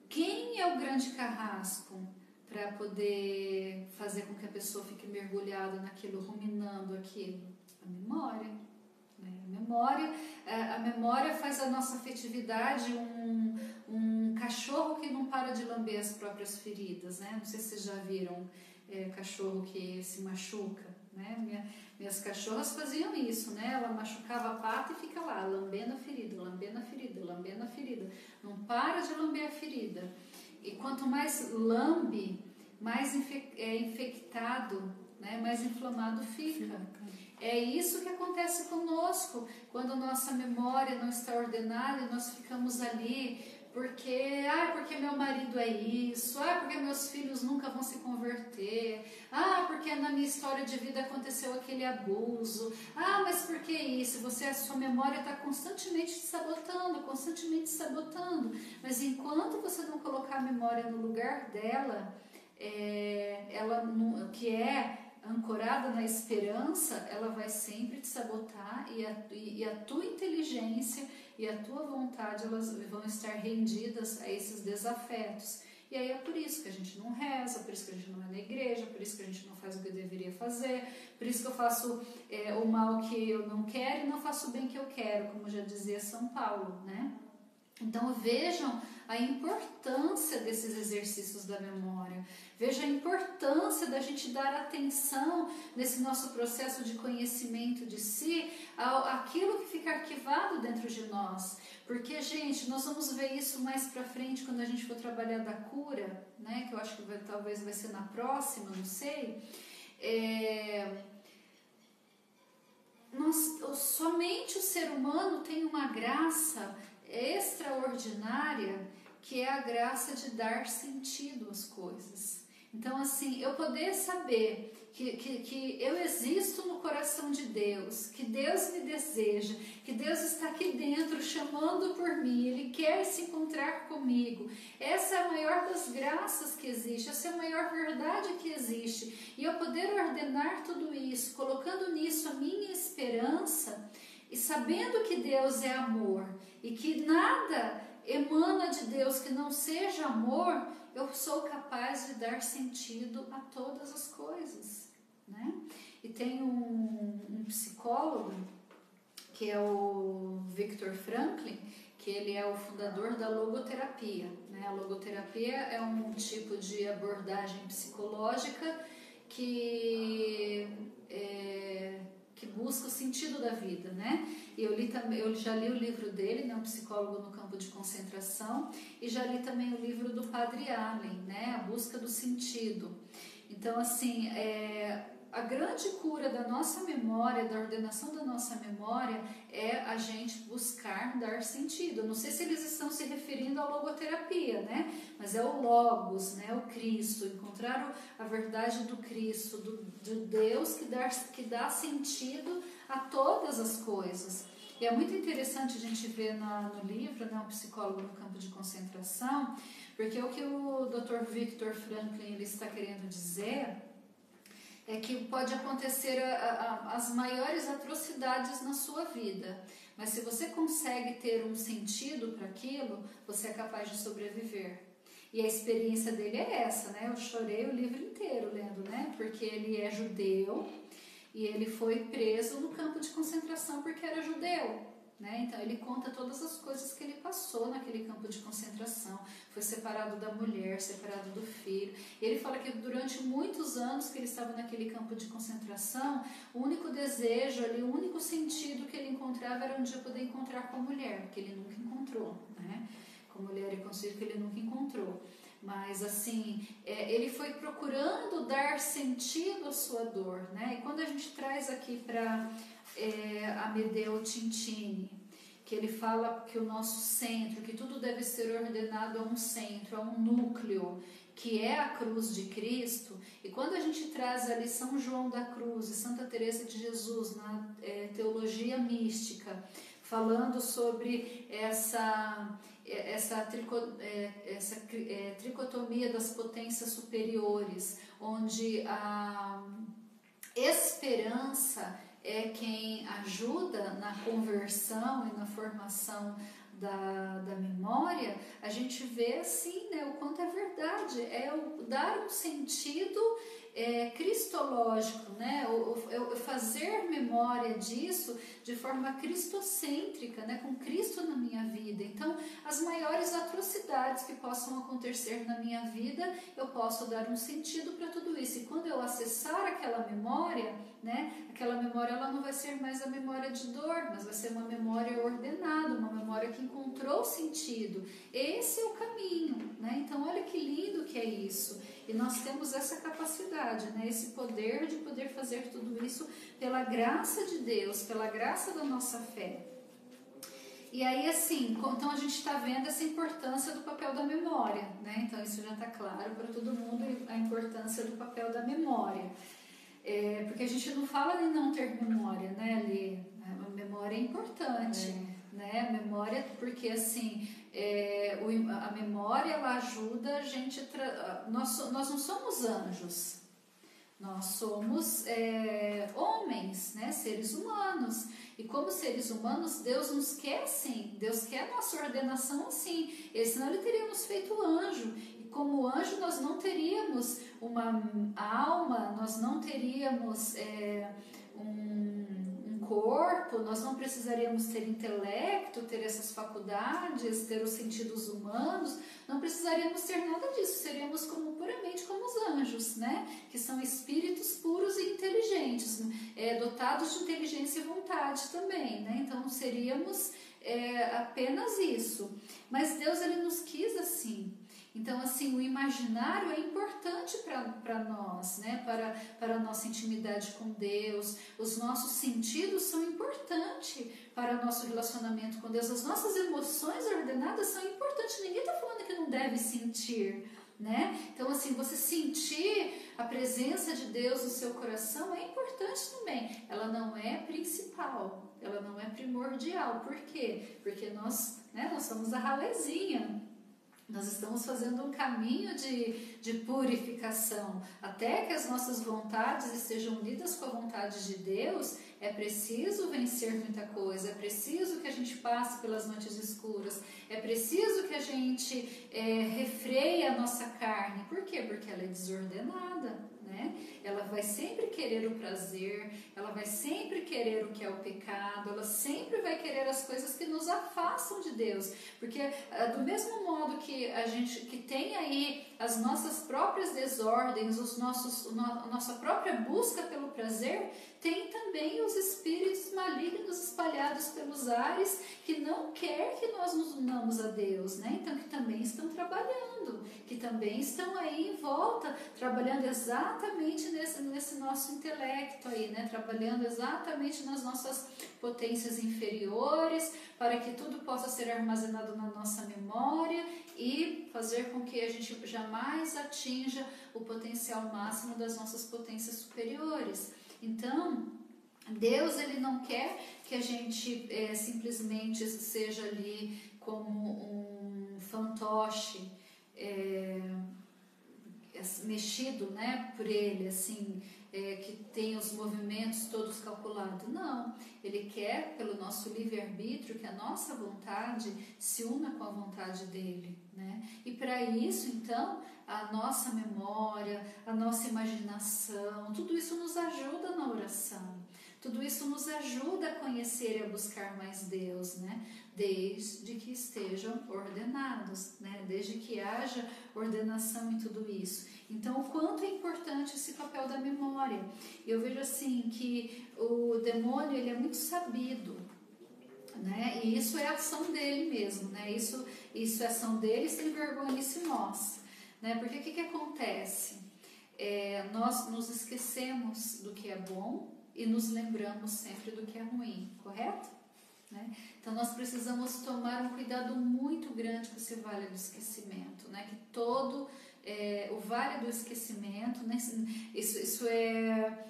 Quem é o grande carrasco para poder fazer com que a pessoa fique mergulhada naquilo, ruminando aquilo? A memória. A memória faz a nossa afetividade um cachorro que não para de lamber as próprias feridas, né? Não sei se vocês já viram cachorro que se machuca, né? Minhas cachorras faziam isso, né? Ela machucava a pata e fica lá, lambendo a ferida, lambendo a ferida, lambendo a ferida. Não para de lamber a ferida. E quanto mais lambe, mais infectado, né? Mais inflamado fica. É isso que acontece conosco, quando nossa memória não está ordenada e nós ficamos ali, porque meu marido é isso, porque meus filhos nunca vão se converter, porque na minha história de vida aconteceu aquele abuso, mas por que isso? A sua memória está constantemente te sabotando, mas enquanto você não colocar a memória no lugar dela, que é ancorada na esperança, ela vai sempre te sabotar e a tua inteligência e a tua vontade, elas vão estar rendidas a esses desafetos. E aí é por isso que a gente não reza, por isso que a gente não vai na igreja, por isso que a gente não faz o que eu deveria fazer, por isso que eu faço o mal que eu não quero e não faço o bem que eu quero, como já dizia São Paulo, né? Então vejam a importância desses exercícios da memória, veja a importância da gente dar atenção nesse nosso processo de conhecimento de si, aquilo que fica arquivado dentro de nós, porque, gente, nós vamos ver isso mais pra frente quando a gente for trabalhar da cura, né, que eu acho que talvez vai ser na próxima, não sei. somente o ser humano tem uma graça extraordinária, que é a graça de dar sentido às coisas. Então, assim, eu poder saber que eu existo no coração de Deus, que Deus me deseja, que Deus está aqui dentro chamando por mim, Ele quer se encontrar comigo. Essa é a maior das graças que existe, essa é a maior verdade que existe. E eu poder ordenar tudo isso, colocando nisso a minha esperança e sabendo que Deus é amor e que nada emana de Deus que não seja amor, eu sou capaz de dar sentido a todas as coisas, né? E tem um psicólogo, que é o Viktor Frankl, que ele é o fundador da logoterapia, né? A logoterapia é um tipo de abordagem psicológica que busca o sentido da vida, né? E eu já li o livro dele, né, Um Psicólogo no Campo de Concentração, e já li também o livro do Padre Allen, né, A Busca do Sentido. Então, assim, a grande cura da nossa memória, da ordenação da nossa memória, é a gente buscar dar sentido. Eu não sei se eles estão se referindo à logoterapia, né? Mas é o Logos, né? O Cristo, encontrar a verdade do Cristo, do Deus que dá sentido a todas as coisas. E é muito interessante a gente ver no livro, né, Um Psicólogo no Campo de Concentração, porque o que o Dr. Viktor Frankl ele está querendo dizer é que pode acontecer as maiores atrocidades na sua vida, mas se você consegue ter um sentido para aquilo, você é capaz de sobreviver. E a experiência dele é essa, né? Eu chorei o livro inteiro lendo, né? Porque ele é judeu e ele foi preso no campo de concentração porque era judeu. Né? Então ele conta todas as coisas que ele passou naquele campo de concentração, foi separado da mulher, separado do filho. Ele fala que durante muitos anos que ele estava naquele campo de concentração, o único desejo ali, o único sentido que ele encontrava era um dia poder encontrar com a mulher, que ele nunca encontrou, né? Com a mulher e com o filho que ele nunca encontrou. Mas assim, ele foi procurando dar sentido à sua dor, né? E quando a gente traz aqui para Amedeo Tintini, que ele fala que o nosso centro, que tudo deve ser ordenado a um centro, a um núcleo, que é a cruz de Cristo. E quando a gente traz ali São João da Cruz e Santa Teresa de Jesus na teologia mística, falando sobre essa tricotomia das potências superiores, onde a esperança é quem ajuda na conversão e na formação da memória, a gente vê assim, né, o quanto é verdade, é o dar um sentido cristológico, né, o fazer memória disso de forma cristocêntrica, né, com Cristo na minha vida. Então, as maiores atrocidades que possam acontecer na minha vida, eu posso dar um sentido para tudo isso. E quando eu acessar aquela memória, né, aquela memória ela não vai ser mais a memória de dor, mas vai ser uma memória ordenada, uma memória que encontrou sentido. Esse é o caminho, né? Então, olha que lindo que é isso. E nós temos essa capacidade, né? Esse poder de poder fazer tudo isso pela graça de Deus, pela graça da nossa fé. E aí, assim, então a gente está vendo essa importância do papel da memória, né? Então, isso já está claro para todo mundo, a importância do papel da memória. Porque a gente não fala em não ter memória, né, Lê? A memória é importante, né? A memória, porque assim, a memória ela ajuda a gente. Nós não somos anjos, nós somos homens, né? Seres humanos. E como seres humanos, Deus nos quer assim, Deus quer a nossa ordenação assim, senão Ele teria nos feito anjo. Como anjo, nós não teríamos uma alma, nós não teríamos um corpo, nós não precisaríamos ter intelecto, ter essas faculdades, ter os sentidos humanos, não precisaríamos ter nada disso, seríamos puramente como os anjos, né? Que são espíritos puros e inteligentes, dotados de inteligência e vontade também, né? Então seríamos apenas isso. Mas Deus ele nos quis assim. Então, assim, o imaginário é importante para nós, né? Para a nossa intimidade com Deus. Os nossos sentidos são importantes para o nosso relacionamento com Deus. As nossas emoções ordenadas são importantes. Ninguém está falando que não deve sentir, né? Então, assim, você sentir a presença de Deus no seu coração é importante também. Ela não é principal, ela não é primordial. Por quê? Porque nós somos a ralezinha. Nós estamos fazendo um caminho de purificação. Até que as nossas vontades estejam unidas com a vontade de Deus, é preciso vencer muita coisa, é preciso que a gente passe pelas noites escuras, é preciso que a gente refreie a nossa carne. Por quê? Porque ela é desordenada. Né? Ela vai sempre querer o prazer, ela vai sempre querer o que é o pecado, ela sempre vai querer as coisas que nos afastam de Deus, porque do mesmo modo que a gente que tem aí as nossas próprias desordens, a nossa própria busca pelo prazer, tem também os espíritos malignos espalhados pelos ares que não quer que nós nos unamos a Deus, né? Então que também estão trabalhando, que também estão aí em volta, trabalhando exatamente nesse nosso intelecto aí, né? Trabalhando exatamente nas nossas potências inferiores, para que tudo possa ser armazenado na nossa memória e fazer com que a gente jamais atinja o potencial máximo das nossas potências superiores. Então, Deus, ele não quer que a gente simplesmente seja ali como um fantoche mexido, né, por ele, assim, que tem os movimentos todos calculados. Não, ele quer, pelo nosso livre-arbítrio, que a nossa vontade se una com a vontade dele, né? E para isso, então, a nossa memória, a nossa imaginação, tudo isso nos ajuda na oração. Tudo isso nos ajuda a conhecer e a buscar mais Deus, né? Desde que estejam ordenados, né? Desde que haja ordenação em tudo isso. Então, o quanto é importante esse papel da memória. Eu vejo assim que o demônio, ele é muito sabido, né? E isso é a ação dele mesmo, né? Isso é ação dele sem vergonha se nós, né? Porque o que acontece? Nós nos esquecemos do que é bom e nos lembramos sempre do que é ruim, correto? Né? Então nós precisamos tomar um cuidado muito grande com esse vale do esquecimento, né? Que todo o vale do esquecimento, né? Isso é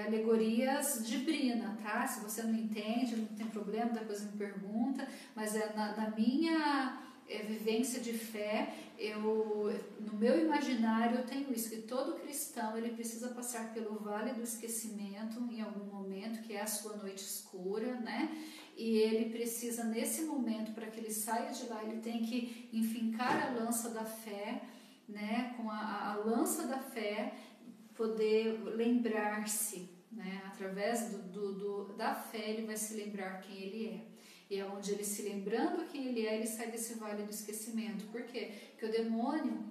alegorias de Brina, tá? Se você não entende, não tem problema, depois me pergunta, mas na minha vivência de fé, no meu imaginário eu tenho isso, que todo cristão ele precisa passar pelo vale do esquecimento em algum momento, que é a sua noite escura, né? E ele precisa, nesse momento, para que ele saia de lá, ele tem que enfincar a lança da fé, né? Com a lança da fé, poder lembrar-se, né? Através da fé, ele vai se lembrar quem ele é. E é onde ele se lembrando quem ele é, ele sai desse vale do esquecimento. Por quê? Porque o demônio,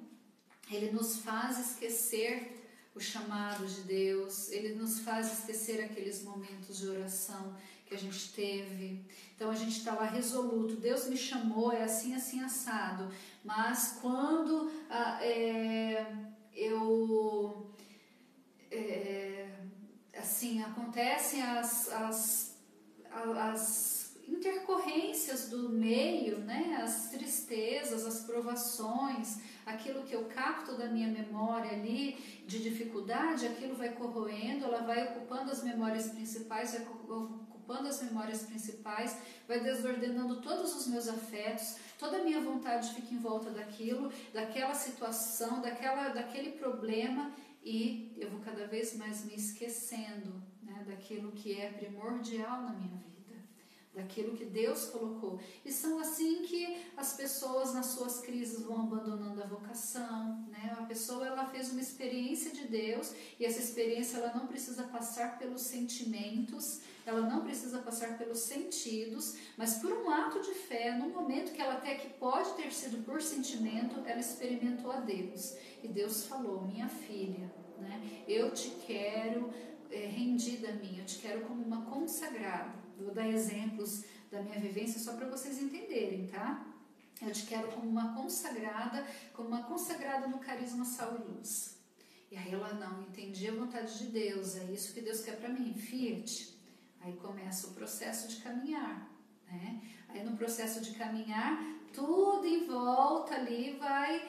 ele nos faz esquecer o chamado de Deus, ele nos faz esquecer aqueles momentos de oração que a gente teve. Então a gente está lá resoluto, Deus me chamou, é assim, assim, assado. Mas quando assim, acontecem as intercorrências do meio, né? As tristezas, as provações, aquilo que eu capto da minha memória ali de dificuldade, aquilo vai corroendo, ela vai ocupando as memórias principais, vai desordenando todos os meus afetos, toda a minha vontade fica em volta daquilo, daquela situação, daquele problema, e eu vou cada vez mais me esquecendo, né, daquilo que é primordial na minha vida, daquilo que Deus colocou. E são assim que as pessoas nas suas crises vão abandonando a vocação, né? A pessoa, ela fez uma experiência de Deus, e essa experiência ela não precisa passar pelos sentimentos, ela não precisa passar pelos sentidos, mas por um ato de fé, no momento que ela até que pode ter sido por sentimento, ela experimentou a Deus. E Deus falou: minha filha, né? Eu te quero rendida a mim, eu te quero como uma consagrada. Vou dar exemplos da minha vivência só para vocês entenderem, tá? eu te quero como uma consagrada no carisma Sal e Luz. E aí ela, não, entendi a vontade de Deus, é isso que Deus quer para mim, Fiat. Aí começa o processo de caminhar, né? Aí no processo de caminhar, tudo em volta ali vai,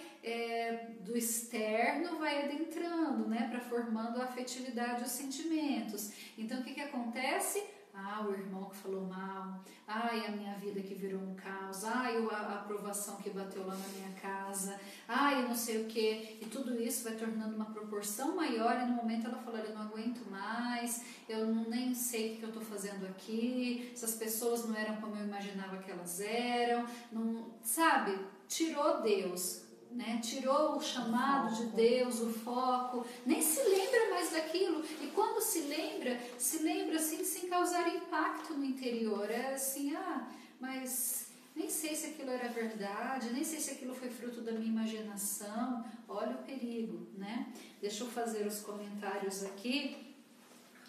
do externo vai adentrando, né? Para formando a afetividade e os sentimentos. Então o que acontece? O irmão que falou mal, a minha vida que virou um caos, a aprovação que bateu lá na minha casa, eu não sei o que, e tudo isso vai tornando uma proporção maior, e no momento ela fala, eu não aguento mais, eu nem sei o que eu estou fazendo aqui, essas pessoas não eram como eu imaginava que elas eram, não, sabe, tirou Deus, né? Tirou o chamado de Deus, o foco, nem se lembra mais daquilo, e quando se lembra assim, sem causar impacto no interior, é assim, mas nem sei se aquilo era verdade, nem sei se aquilo foi fruto da minha imaginação. Olha o perigo, né? Deixa eu fazer os comentários aqui,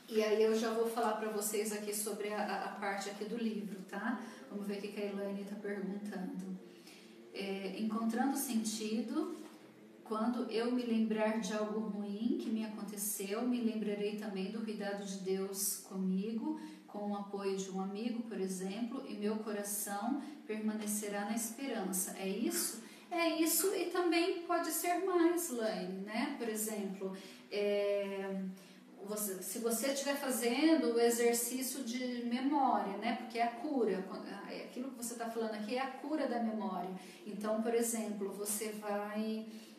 e aí eu já vou falar para vocês aqui sobre a parte aqui do livro, tá? Vamos ver o que a Elaine está perguntando. Encontrando sentido, quando eu me lembrar de algo ruim que me aconteceu, me lembrarei também do cuidado de Deus comigo, com o apoio de um amigo, por exemplo, e meu coração permanecerá na esperança. É isso? É isso, e também pode ser mais, Laine, né? Por exemplo, se você estiver fazendo o exercício de memória, né? Porque é a cura, aquilo que você está falando aqui é a cura da memória. Então, por exemplo,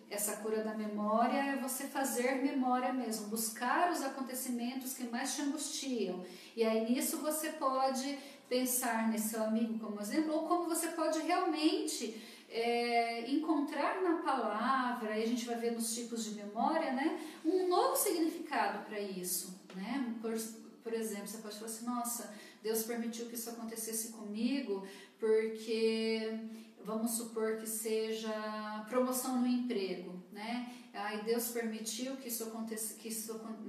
essa cura da memória é você fazer memória mesmo, buscar os acontecimentos que mais te angustiam. E aí nisso você pode pensar nesse seu amigo como exemplo, ou como você pode realmente encontrar na palavra, e a gente vai ver nos tipos de memória, né, um novo significado para isso, né? Por exemplo, você pode falar assim, nossa, Deus permitiu que isso acontecesse comigo porque, vamos supor que seja promoção no emprego, né? Deus permitiu que isso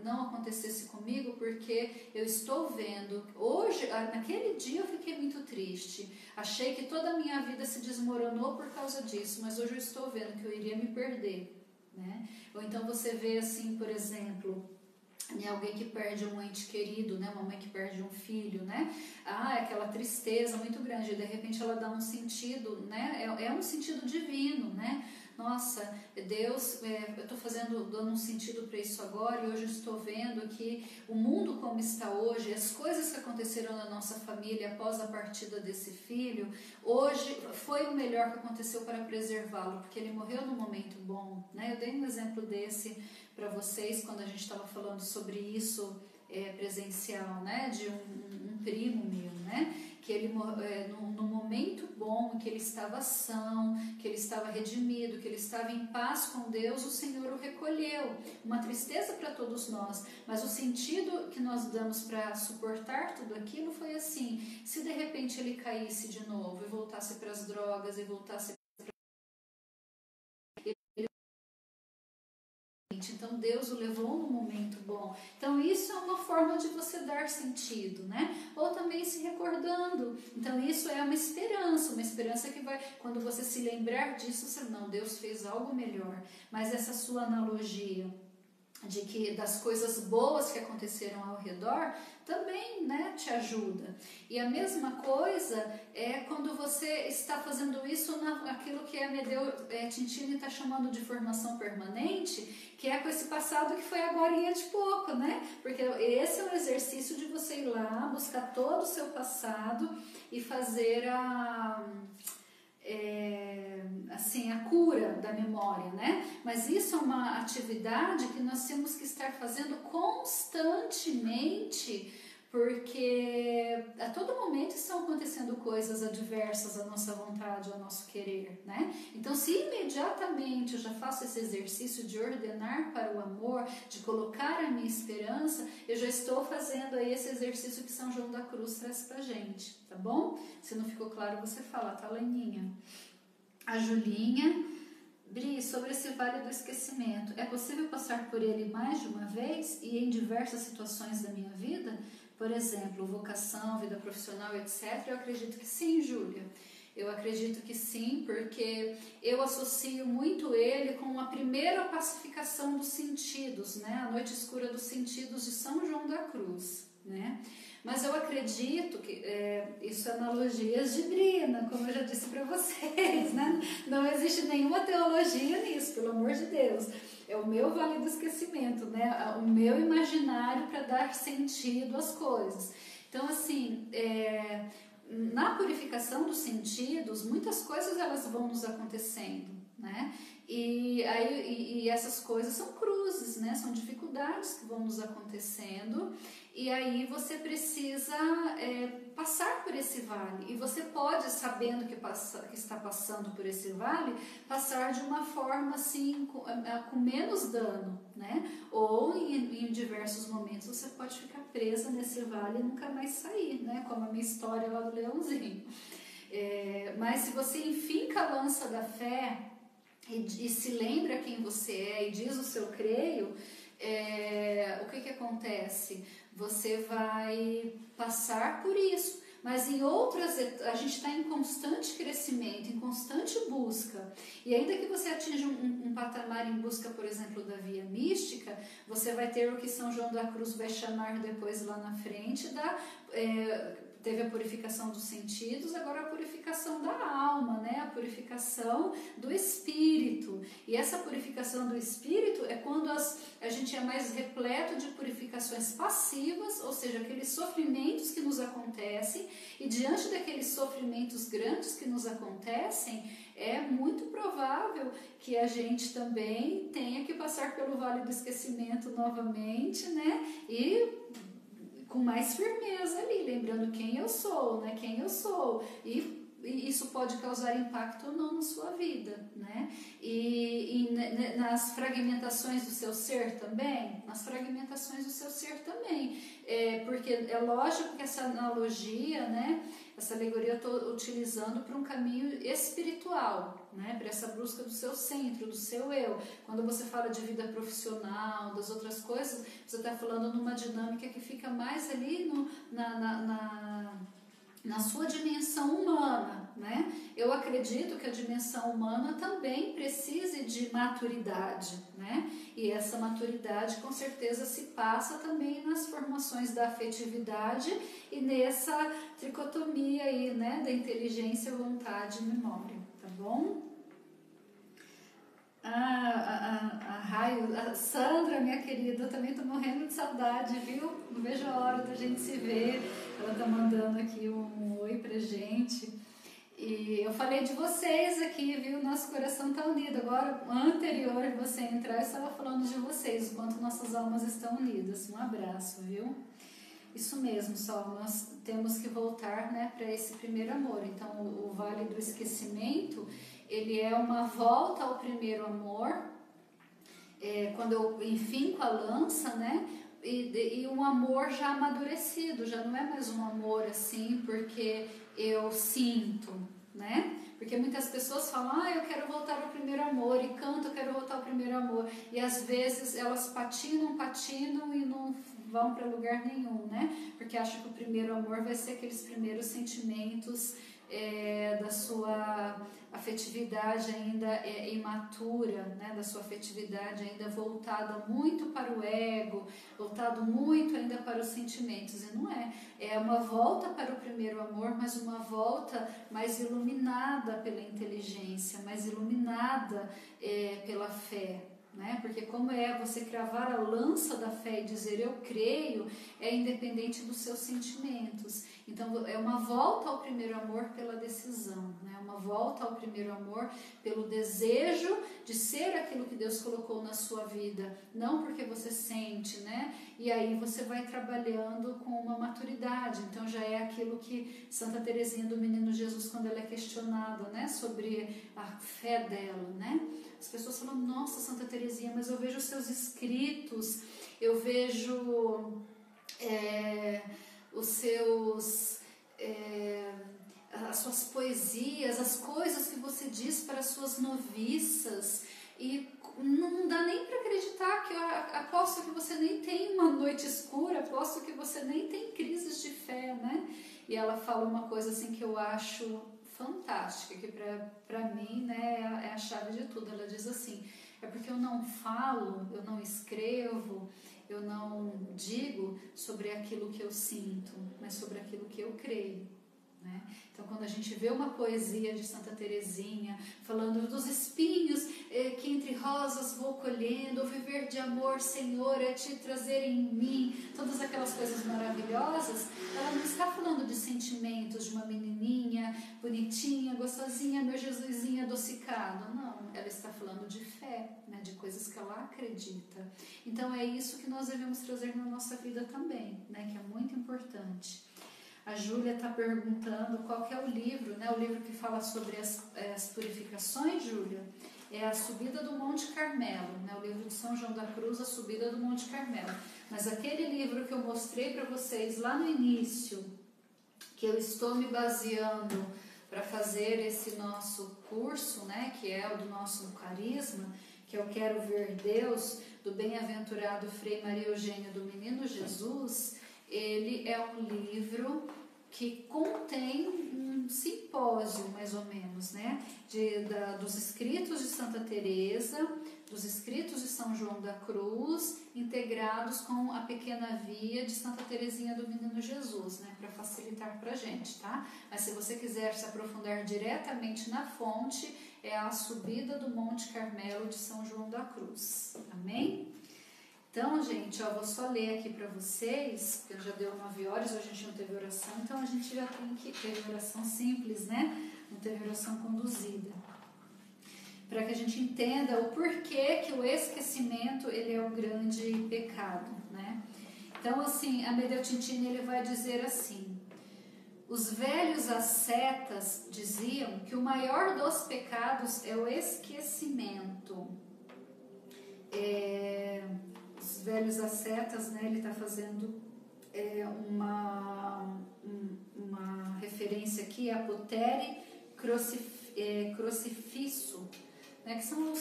não acontecesse comigo porque eu estou vendo, hoje, naquele dia eu fiquei muito triste, achei que toda a minha vida se desmoronou por causa disso, mas hoje eu estou vendo que eu iria me perder, né? Ou então você vê assim, por exemplo, alguém que perde um ente querido, né? Uma mãe que perde um filho, né? Aquela tristeza muito grande, e de repente ela dá um sentido, né? É um sentido divino, né? Nossa, Deus, eu estou dando um sentido para isso agora, e hoje eu estou vendo que o mundo como está hoje, as coisas que aconteceram na nossa família após a partida desse filho, hoje foi o melhor que aconteceu para preservá-lo, porque ele morreu num momento bom, né? Eu dei um exemplo desse para vocês quando a gente estava falando sobre isso presencial, né? De um primo meu, né? Que ele no momento bom em que ele estava são, que ele estava redimido, que ele estava em paz com Deus, o Senhor o recolheu. Uma tristeza para todos nós, mas o sentido que nós damos para suportar tudo aquilo foi assim: se de repente ele caísse de novo e voltasse para as drogas e voltasse, então Deus o levou num momento bom. Então isso é uma forma de você dar sentido, né? Ou também se recordando. Então isso é uma esperança que vai, quando você se lembrar disso, você, não, Deus fez algo melhor. Mas essa sua analogia das coisas boas que aconteceram ao redor também, né, te ajuda. E a mesma coisa é quando você está fazendo isso naquilo que a Medeu Tintini está chamando de formação permanente, que é com esse passado que foi agora de pouco, né? Porque esse é um exercício de você ir lá, buscar todo o seu passado e fazer a cura da memória, né? Mas isso é uma atividade que nós temos que estar fazendo constantemente, porque a todo momento estão acontecendo coisas adversas à nossa vontade, ao nosso querer, né? Então, se imediatamente eu já faço esse exercício de ordenar para o amor, de colocar a minha esperança, eu já estou fazendo aí esse exercício que São João da Cruz traz pra gente, tá bom? Se não ficou claro, você fala, tá, Leninha? A Julinha, Bri, sobre esse vale do esquecimento, é possível passar por ele mais de uma vez e em diversas situações da minha vida? Por exemplo, vocação, vida profissional, etc. Eu acredito que sim, Júlia. Eu acredito que sim, porque eu associo muito ele com a primeira pacificação dos sentidos, né? A noite escura dos sentidos de São João da Cruz, né? Mas eu acredito que isso é analogias de Brina, como eu já disse para vocês, né? Não existe nenhuma teologia nisso, pelo amor de Deus. É o meu vale do esquecimento, né? O meu imaginário para dar sentido às coisas. Então, assim, na purificação dos sentidos, muitas coisas elas vão nos acontecendo, né? E essas coisas são cruzes, né? São dificuldades que vão nos acontecendo, e aí você precisa passar por esse vale. E você pode, sabendo que está passando por esse vale, passar de uma forma assim, com menos dano, né? Ou em diversos momentos você pode ficar presa nesse vale e nunca mais sair, né? Como a minha história lá do leãozinho. Mas se você enfinca a lança da fé e se lembra quem você é e diz o seu creio, o que acontece? Você vai passar por isso, mas em outras, a gente está em constante crescimento, em constante busca, e ainda que você atinja um patamar em busca, por exemplo, da via mística, você vai ter o que São João da Cruz vai chamar depois lá na frente teve a purificação dos sentidos, agora a purificação da alma, né? A purificação do espírito. E essa purificação do espírito é quando a gente é mais repleto de purificações passivas, ou seja, aqueles sofrimentos que nos acontecem, e diante daqueles sofrimentos grandes que nos acontecem, é muito provável que a gente também tenha que passar pelo vale do esquecimento novamente, né? E com mais firmeza ali, lembrando quem eu sou, né? Quem eu sou. E isso pode causar impacto ou não na sua vida, né? E nas fragmentações do seu ser também, porque é lógico que essa analogia, né? Essa alegoria eu estou utilizando para um caminho espiritual, né? Para essa busca do seu centro, do seu eu. Quando você fala de vida profissional, das outras coisas, você está falando numa dinâmica que fica mais ali na sua dimensão humana, né? Eu acredito que a dimensão humana também precise de maturidade, né? E essa maturidade com certeza se passa também nas formações da afetividade e nessa tricotomia aí, né? Da inteligência, vontade e memória, tá bom? A Sandra, minha querida, eu também estou morrendo de saudade, viu? Não vejo a hora da gente se ver. Ela está mandando aqui um oi pra gente. E eu falei de vocês aqui, viu? Nosso coração está unido. Agora, anterior a você entrar, eu estava falando de vocês, o quanto nossas almas estão unidas. Um abraço, viu? Isso mesmo, Sol, nós temos que voltar, né, para esse primeiro amor. Então, o Vale do Esquecimento, ele é uma volta ao primeiro amor, quando eu enfinco a lança, né, e um amor já amadurecido, já não é mais um amor assim, porque eu sinto, né? Porque muitas pessoas falam, eu quero voltar ao primeiro amor, e canto, eu quero voltar ao primeiro amor, e às vezes elas patinam e não vão para lugar nenhum, né? Porque acham que o primeiro amor vai ser aqueles primeiros sentimentos da sua afetividade ainda imatura, né? Da sua afetividade ainda voltada muito para o ego, voltado muito ainda para os sentimentos, e não é uma volta para o primeiro amor, mas uma volta mais iluminada pela inteligência, mais iluminada pela fé, né? Porque como você cravar a lança da fé e dizer eu creio, é independente dos seus sentimentos. Então é uma volta ao primeiro amor pela decisão, né? Uma volta ao primeiro amor pelo desejo de ser aquilo que Deus colocou na sua vida, não porque você sente, né? E aí você vai trabalhando com uma maturidade. Então já é aquilo que Santa Teresinha do Menino Jesus, quando ela é questionada, né, sobre a fé dela, né? As pessoas falam, nossa, Santa Teresinha, mas eu vejo os seus escritos, eu vejo as suas poesias, as coisas que você diz para as suas noviças, e não dá nem para acreditar, que eu aposto que você nem tem uma noite escura, aposto que você nem tem crises de fé, né? E ela fala uma coisa assim que eu acho fantástica, que para mim, né, é a chave de tudo. Ela diz assim: é porque eu não falo, eu não escrevo, eu não digo sobre aquilo que eu sinto, mas sobre aquilo que eu creio. Né? Então, quando a gente vê uma poesia de Santa Teresinha falando dos espinhos que entre rosas vou colhendo, o viver de amor, Senhor, é te trazer em mim, todas aquelas coisas maravilhosas, ela não está falando de sentimentos de uma menininha bonitinha, gostosinha, meu Jesusinho adocicado, não, ela está falando de fé, né, de coisas que ela acredita. Então é isso que nós devemos trazer na nossa vida também, né, que é muito importante. A Júlia está perguntando qual que é o livro, né? O livro que fala sobre as purificações, Júlia, é A Subida do Monte Carmelo, né? O livro de São João da Cruz, A Subida do Monte Carmelo. Mas aquele livro que eu mostrei para vocês lá no início, que eu estou me baseando para fazer esse nosso curso, né? Que é o do nosso carisma, que eu quero ver Deus, do bem-aventurado Frei Maria Eugênia do Menino Jesus. Ele é um livro que contém um simpósio, mais ou menos, né? Dos escritos de Santa Teresa, dos escritos de São João da Cruz, integrados com a pequena via de Santa Teresinha do Menino Jesus, né? Para facilitar para a gente, tá? Mas se você quiser se aprofundar diretamente na fonte, é A Subida do Monte Carmelo de São João da Cruz. Amém? Então, gente, ó, vou só ler aqui para vocês, porque já deu 9 horas, hoje a gente não teve oração, então a gente já tem que ter oração simples, né? Não teve oração conduzida. Para que a gente entenda o porquê que o esquecimento, ele é o grande pecado, né? Então, assim, Amedeo Tintini, ele vai dizer assim: os velhos ascetas diziam que o maior dos pecados é o esquecimento. Os velhos ascetas, né, ele está fazendo uma referência aqui a Potere Crucifixo, né, que são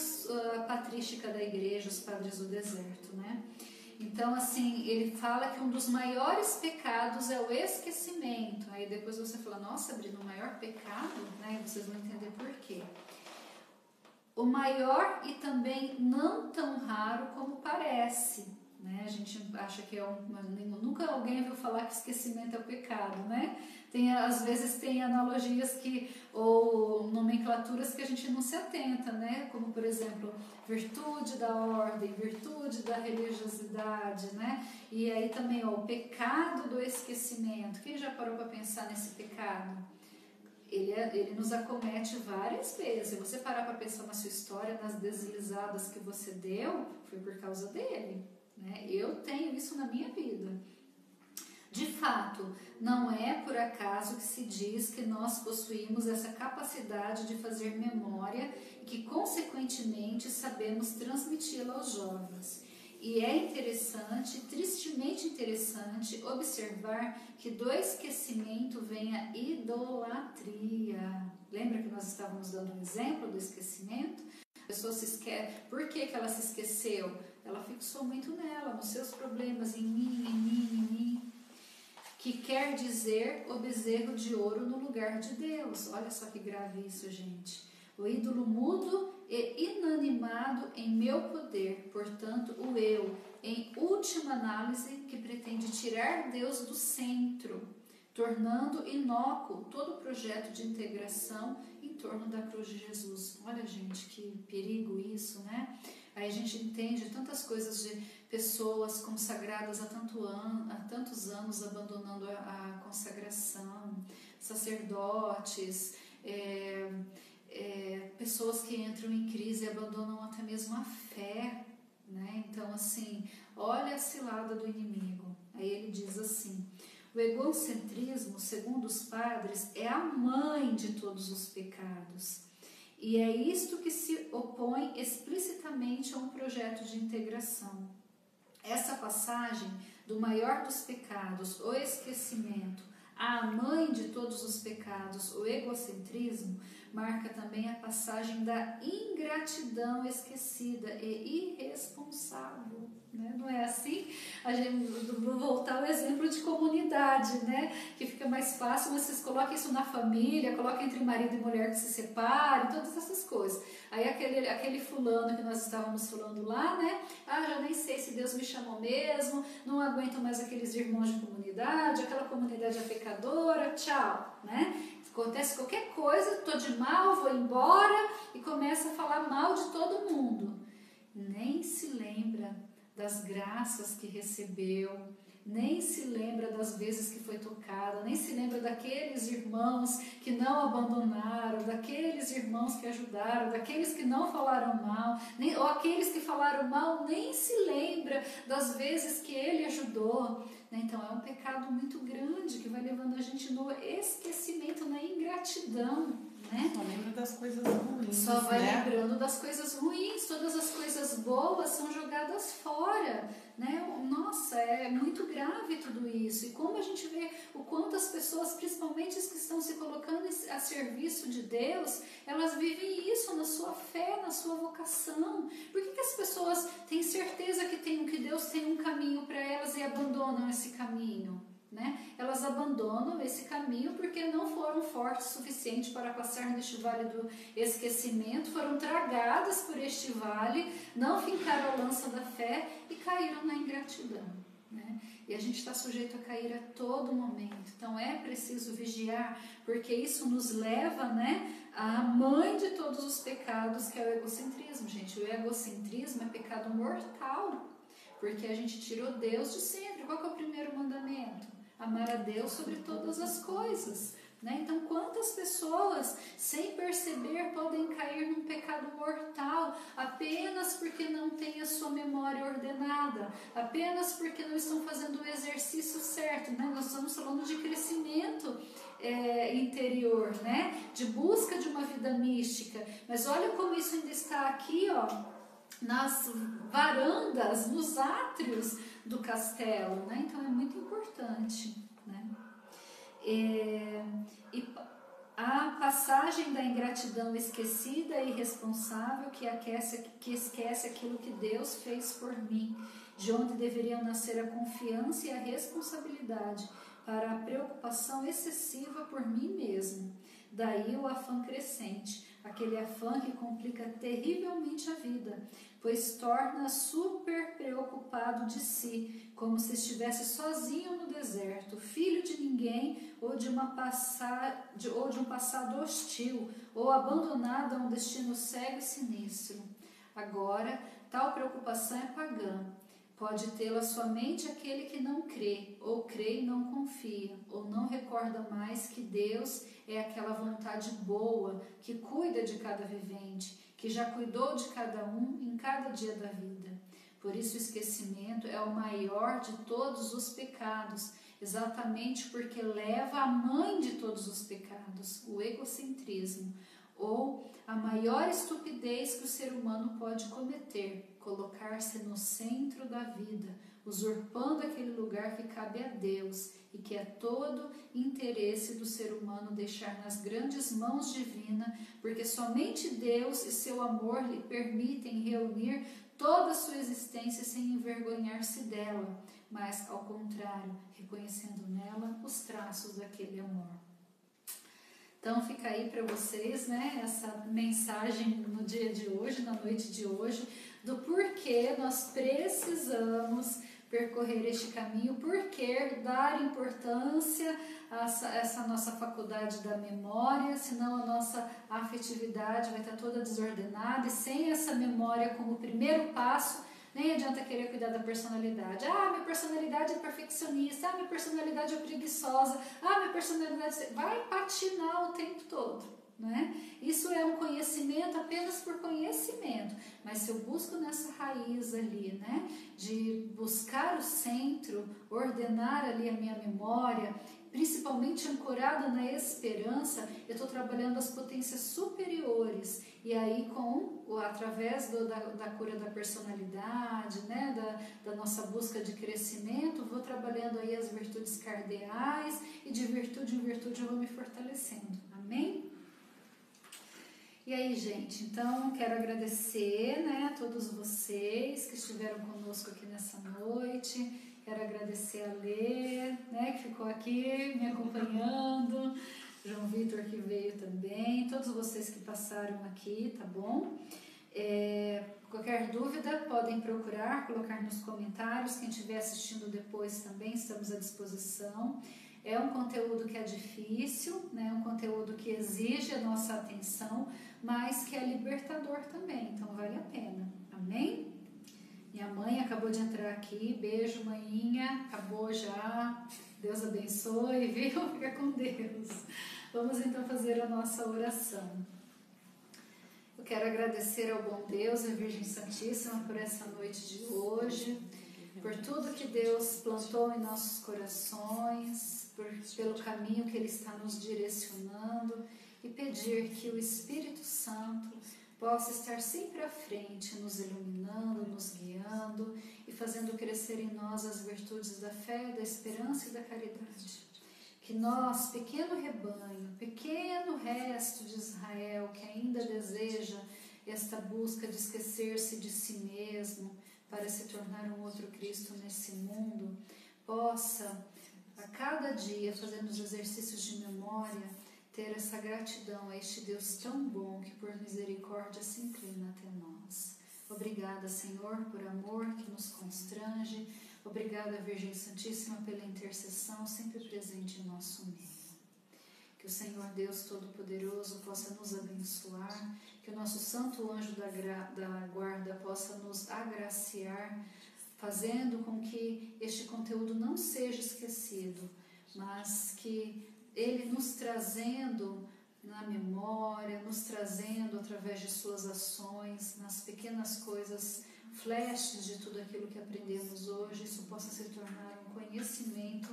a patrística da igreja, os padres do deserto, né? Então, assim, ele fala que um dos maiores pecados é o esquecimento. Aí depois você fala: nossa, Brino, o maior pecado? Né? Vocês vão entender por quê. O maior e também não tão raro como parece, né? A gente acha que nunca alguém viu falar que esquecimento é o pecado, né? Às vezes tem analogias ou nomenclaturas que a gente não se atenta, né? Como, por exemplo, virtude da ordem, virtude da religiosidade, né? E aí também, ó, o pecado do esquecimento. Quem já parou para pensar nesse pecado? Ele nos acomete várias vezes. Se você parar para pensar na sua história, nas deslizadas que você deu, foi por causa dele, né? Eu tenho isso na minha vida. De fato, não é por acaso que se diz que nós possuímos essa capacidade de fazer memória e que, consequentemente, sabemos transmiti-la aos jovens. E é interessante, tristemente interessante, observar que do esquecimento vem a idolatria. Lembra que nós estávamos dando um exemplo do esquecimento? A pessoa se esquece. Por que ela se esqueceu? Ela fixou muito nela, nos seus problemas, em mim. Que quer dizer o bezerro de ouro no lugar de Deus. Olha só que grave isso, gente. O ídolo mudo e inanimado em meu poder, portanto, o eu, em última análise, que pretende tirar Deus do centro, tornando inócuo todo o projeto de integração em torno da cruz de Jesus. Olha, gente, que perigo isso, né? Aí a gente entende tantas coisas de pessoas consagradas há tantos anos abandonando a consagração, sacerdotes, pessoas que entram em crise e abandonam até mesmo a fé, né? Então, assim, olha a cilada do inimigo. Aí ele diz assim: o egocentrismo, segundo os padres, é a mãe de todos os pecados. E é isto que se opõe explicitamente a um projeto de integração. Essa passagem do maior dos pecados, o esquecimento, à mãe de todos os pecados, o egocentrismo, marca também a passagem da ingratidão esquecida e irresponsável. né? Não é assim? A gente, vou voltar ao exemplo de comunidade, né? Que fica mais fácil, vocês coloquem isso na família, coloquem entre marido e mulher que se separem, todas essas coisas. Aí aquele fulano que nós estávamos falando lá, né? Já nem sei se Deus me chamou mesmo, não aguento mais aqueles irmãos de comunidade, aquela comunidade é pecadora, tchau, né? Acontece qualquer coisa, tô de mal, vou embora e começa a falar mal de todo mundo. Nem se lembra das graças que recebeu, nem se lembra das vezes que foi tocada, nem se lembra daqueles irmãos que não abandonaram, daqueles irmãos que ajudaram, daqueles que não falaram mal, ou aqueles que falaram mal, nem se lembra das vezes que ele ajudou. Então é um pecado muito grande que vai levando a gente no esquecimento, na ingratidão. Né? Só lembra das coisas ruins. Só vai lembrando das coisas ruins, todas as coisas boas são jogadas fora, né? Nossa, é muito grave tudo isso. E como a gente vê o quanto as pessoas, principalmente as que estão se colocando a serviço de Deus, elas vivem isso na sua fé, na sua vocação. Por que as pessoas têm certeza que Deus tem um caminho para elas e abandonam esse caminho? Né? Elas abandonam esse caminho porque não foram fortes o suficiente para passar neste vale do esquecimento, foram tragadas por este vale, não fincaram a lança da fé e caíram na ingratidão. Né? E a gente está sujeito a cair a todo momento, então é preciso vigiar, porque isso nos leva, né, à mãe de todos os pecados, que é o egocentrismo. Gente, o egocentrismo é pecado mortal, porque a gente tirou Deus de centro. Qual que é o primeiro mandamento? Amar a Deus sobre todas as coisas, né? Então, quantas pessoas, sem perceber, podem cair num pecado mortal apenas porque não têm a sua memória ordenada, apenas porque não estão fazendo o exercício certo, né? Nós estamos falando de crescimento interior, né? De busca de uma vida mística, mas olha como isso ainda está aqui, ó, nas varandas, nos átrios do castelo, né? Então é muito importante, né? E a passagem da ingratidão esquecida e irresponsável que esquece aquilo que Deus fez por mim, de onde deveriam nascer a confiança e a responsabilidade para a preocupação excessiva por mim mesmo. Daí o afã crescente, aquele afã que complica terrivelmente a vida, pois torna super preocupado de si, como se estivesse sozinho no deserto, filho de ninguém ou de um passado hostil, ou abandonado a um destino cego e sinistro. Agora, tal preocupação é pagã. Pode tê-la somente aquele que não crê, ou crê e não confia, ou não recorda mais que Deus é aquela vontade boa que cuida de cada vivente, que já cuidou de cada um em cada dia da vida. Por isso o esquecimento é o maior de todos os pecados, exatamente porque leva à mãe de todos os pecados, o egocentrismo, ou a maior estupidez que o ser humano pode cometer, colocar-se no centro da vida, usurpando aquele lugar que cabe a Deus e que é todo interesse do ser humano deixar nas grandes mãos divinas, porque somente Deus e seu amor lhe permitem reunir toda a sua existência sem envergonhar-se dela, mas, ao contrário, reconhecendo nela os traços daquele amor. Então fica aí para vocês, né, essa mensagem no dia de hoje, na noite de hoje, do porquê nós precisamos percorrer este caminho, porquê dar importância a essa nossa faculdade da memória, senão a nossa afetividade vai estar toda desordenada, e sem essa memória como primeiro passo, nem adianta querer cuidar da personalidade. Minha personalidade é perfeccionista, minha personalidade é preguiçosa, minha personalidade... Vai patinar o tempo todo, né? Isso é um conhecimento apenas por conhecimento, mas se eu busco nessa raiz ali, né, de buscar o centro, ordenar ali a minha memória, principalmente ancorada na esperança, eu estou trabalhando as potências superiores, e aí através da cura da personalidade, né, da nossa busca de crescimento, vou trabalhando aí as virtudes cardeais, e de virtude em virtude eu vou me fortalecendo. Amém? E aí, gente, então quero agradecer, né, a todos vocês que estiveram conosco aqui nessa noite. Quero agradecer a Lê, né, que ficou aqui me acompanhando, João Vitor que veio também, todos vocês que passaram aqui, tá bom? Qualquer dúvida podem procurar, colocar nos comentários. Quem estiver assistindo depois também estamos à disposição. É um conteúdo que é difícil, né? Um conteúdo que exige a nossa atenção, mas que é libertador também, então vale a pena. Amém? Minha mãe acabou de entrar aqui, beijo, maninha, acabou já, Deus abençoe, viu? Fica com Deus. Vamos então fazer a nossa oração. Eu quero agradecer ao bom Deus, a Virgem Santíssima, por essa noite de hoje, por tudo que Deus plantou em nossos corações, pelo caminho que Ele está nos direcionando, e pedir que o Espírito Santo possa estar sempre à frente, nos iluminando, nos guiando e fazendo crescer em nós as virtudes da fé, da esperança e da caridade. Que nós, pequeno rebanho, pequeno resto de Israel que ainda deseja esta busca de esquecer-se de si mesmo para se tornar um outro Cristo nesse mundo, possa a cada dia, fazendo os exercícios de memória, ter essa gratidão a este Deus tão bom que por misericórdia se inclina até nós. Obrigada, Senhor, por amor que nos constrange. Obrigada, Virgem Santíssima, pela intercessão sempre presente em nosso meio. Que o Senhor Deus Todo-Poderoso possa nos abençoar, que o nosso santo anjo da guarda possa nos agraciar, fazendo com que este conteúdo não seja esquecido, mas que ele nos trazendo na memória, nos trazendo através de suas ações, nas pequenas coisas, flashes de tudo aquilo que aprendemos hoje, isso possa se tornar um conhecimento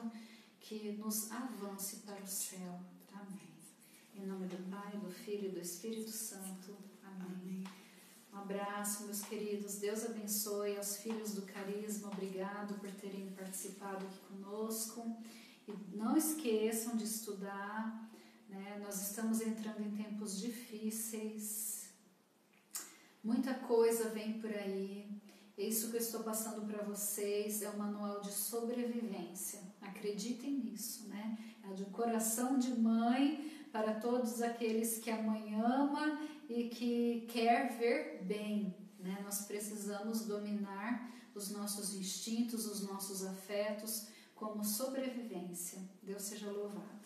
que nos avance para o céu. Amém. Em nome do Pai, do Filho e do Espírito Santo. Amém. Um abraço, meus queridos. Deus abençoe aos filhos do Carisma. Obrigado por terem participado aqui conosco. E não esqueçam de estudar, né? Nós estamos entrando em tempos difíceis. Muita coisa vem por aí. Isso que eu estou passando para vocês é um manual de sobrevivência. Acreditem nisso, né? É de um coração de mãe para todos aqueles que a mãe ama e que quer ver bem, né? Nós precisamos dominar os nossos instintos, os nossos afetos como sobrevivência. Deus seja louvado.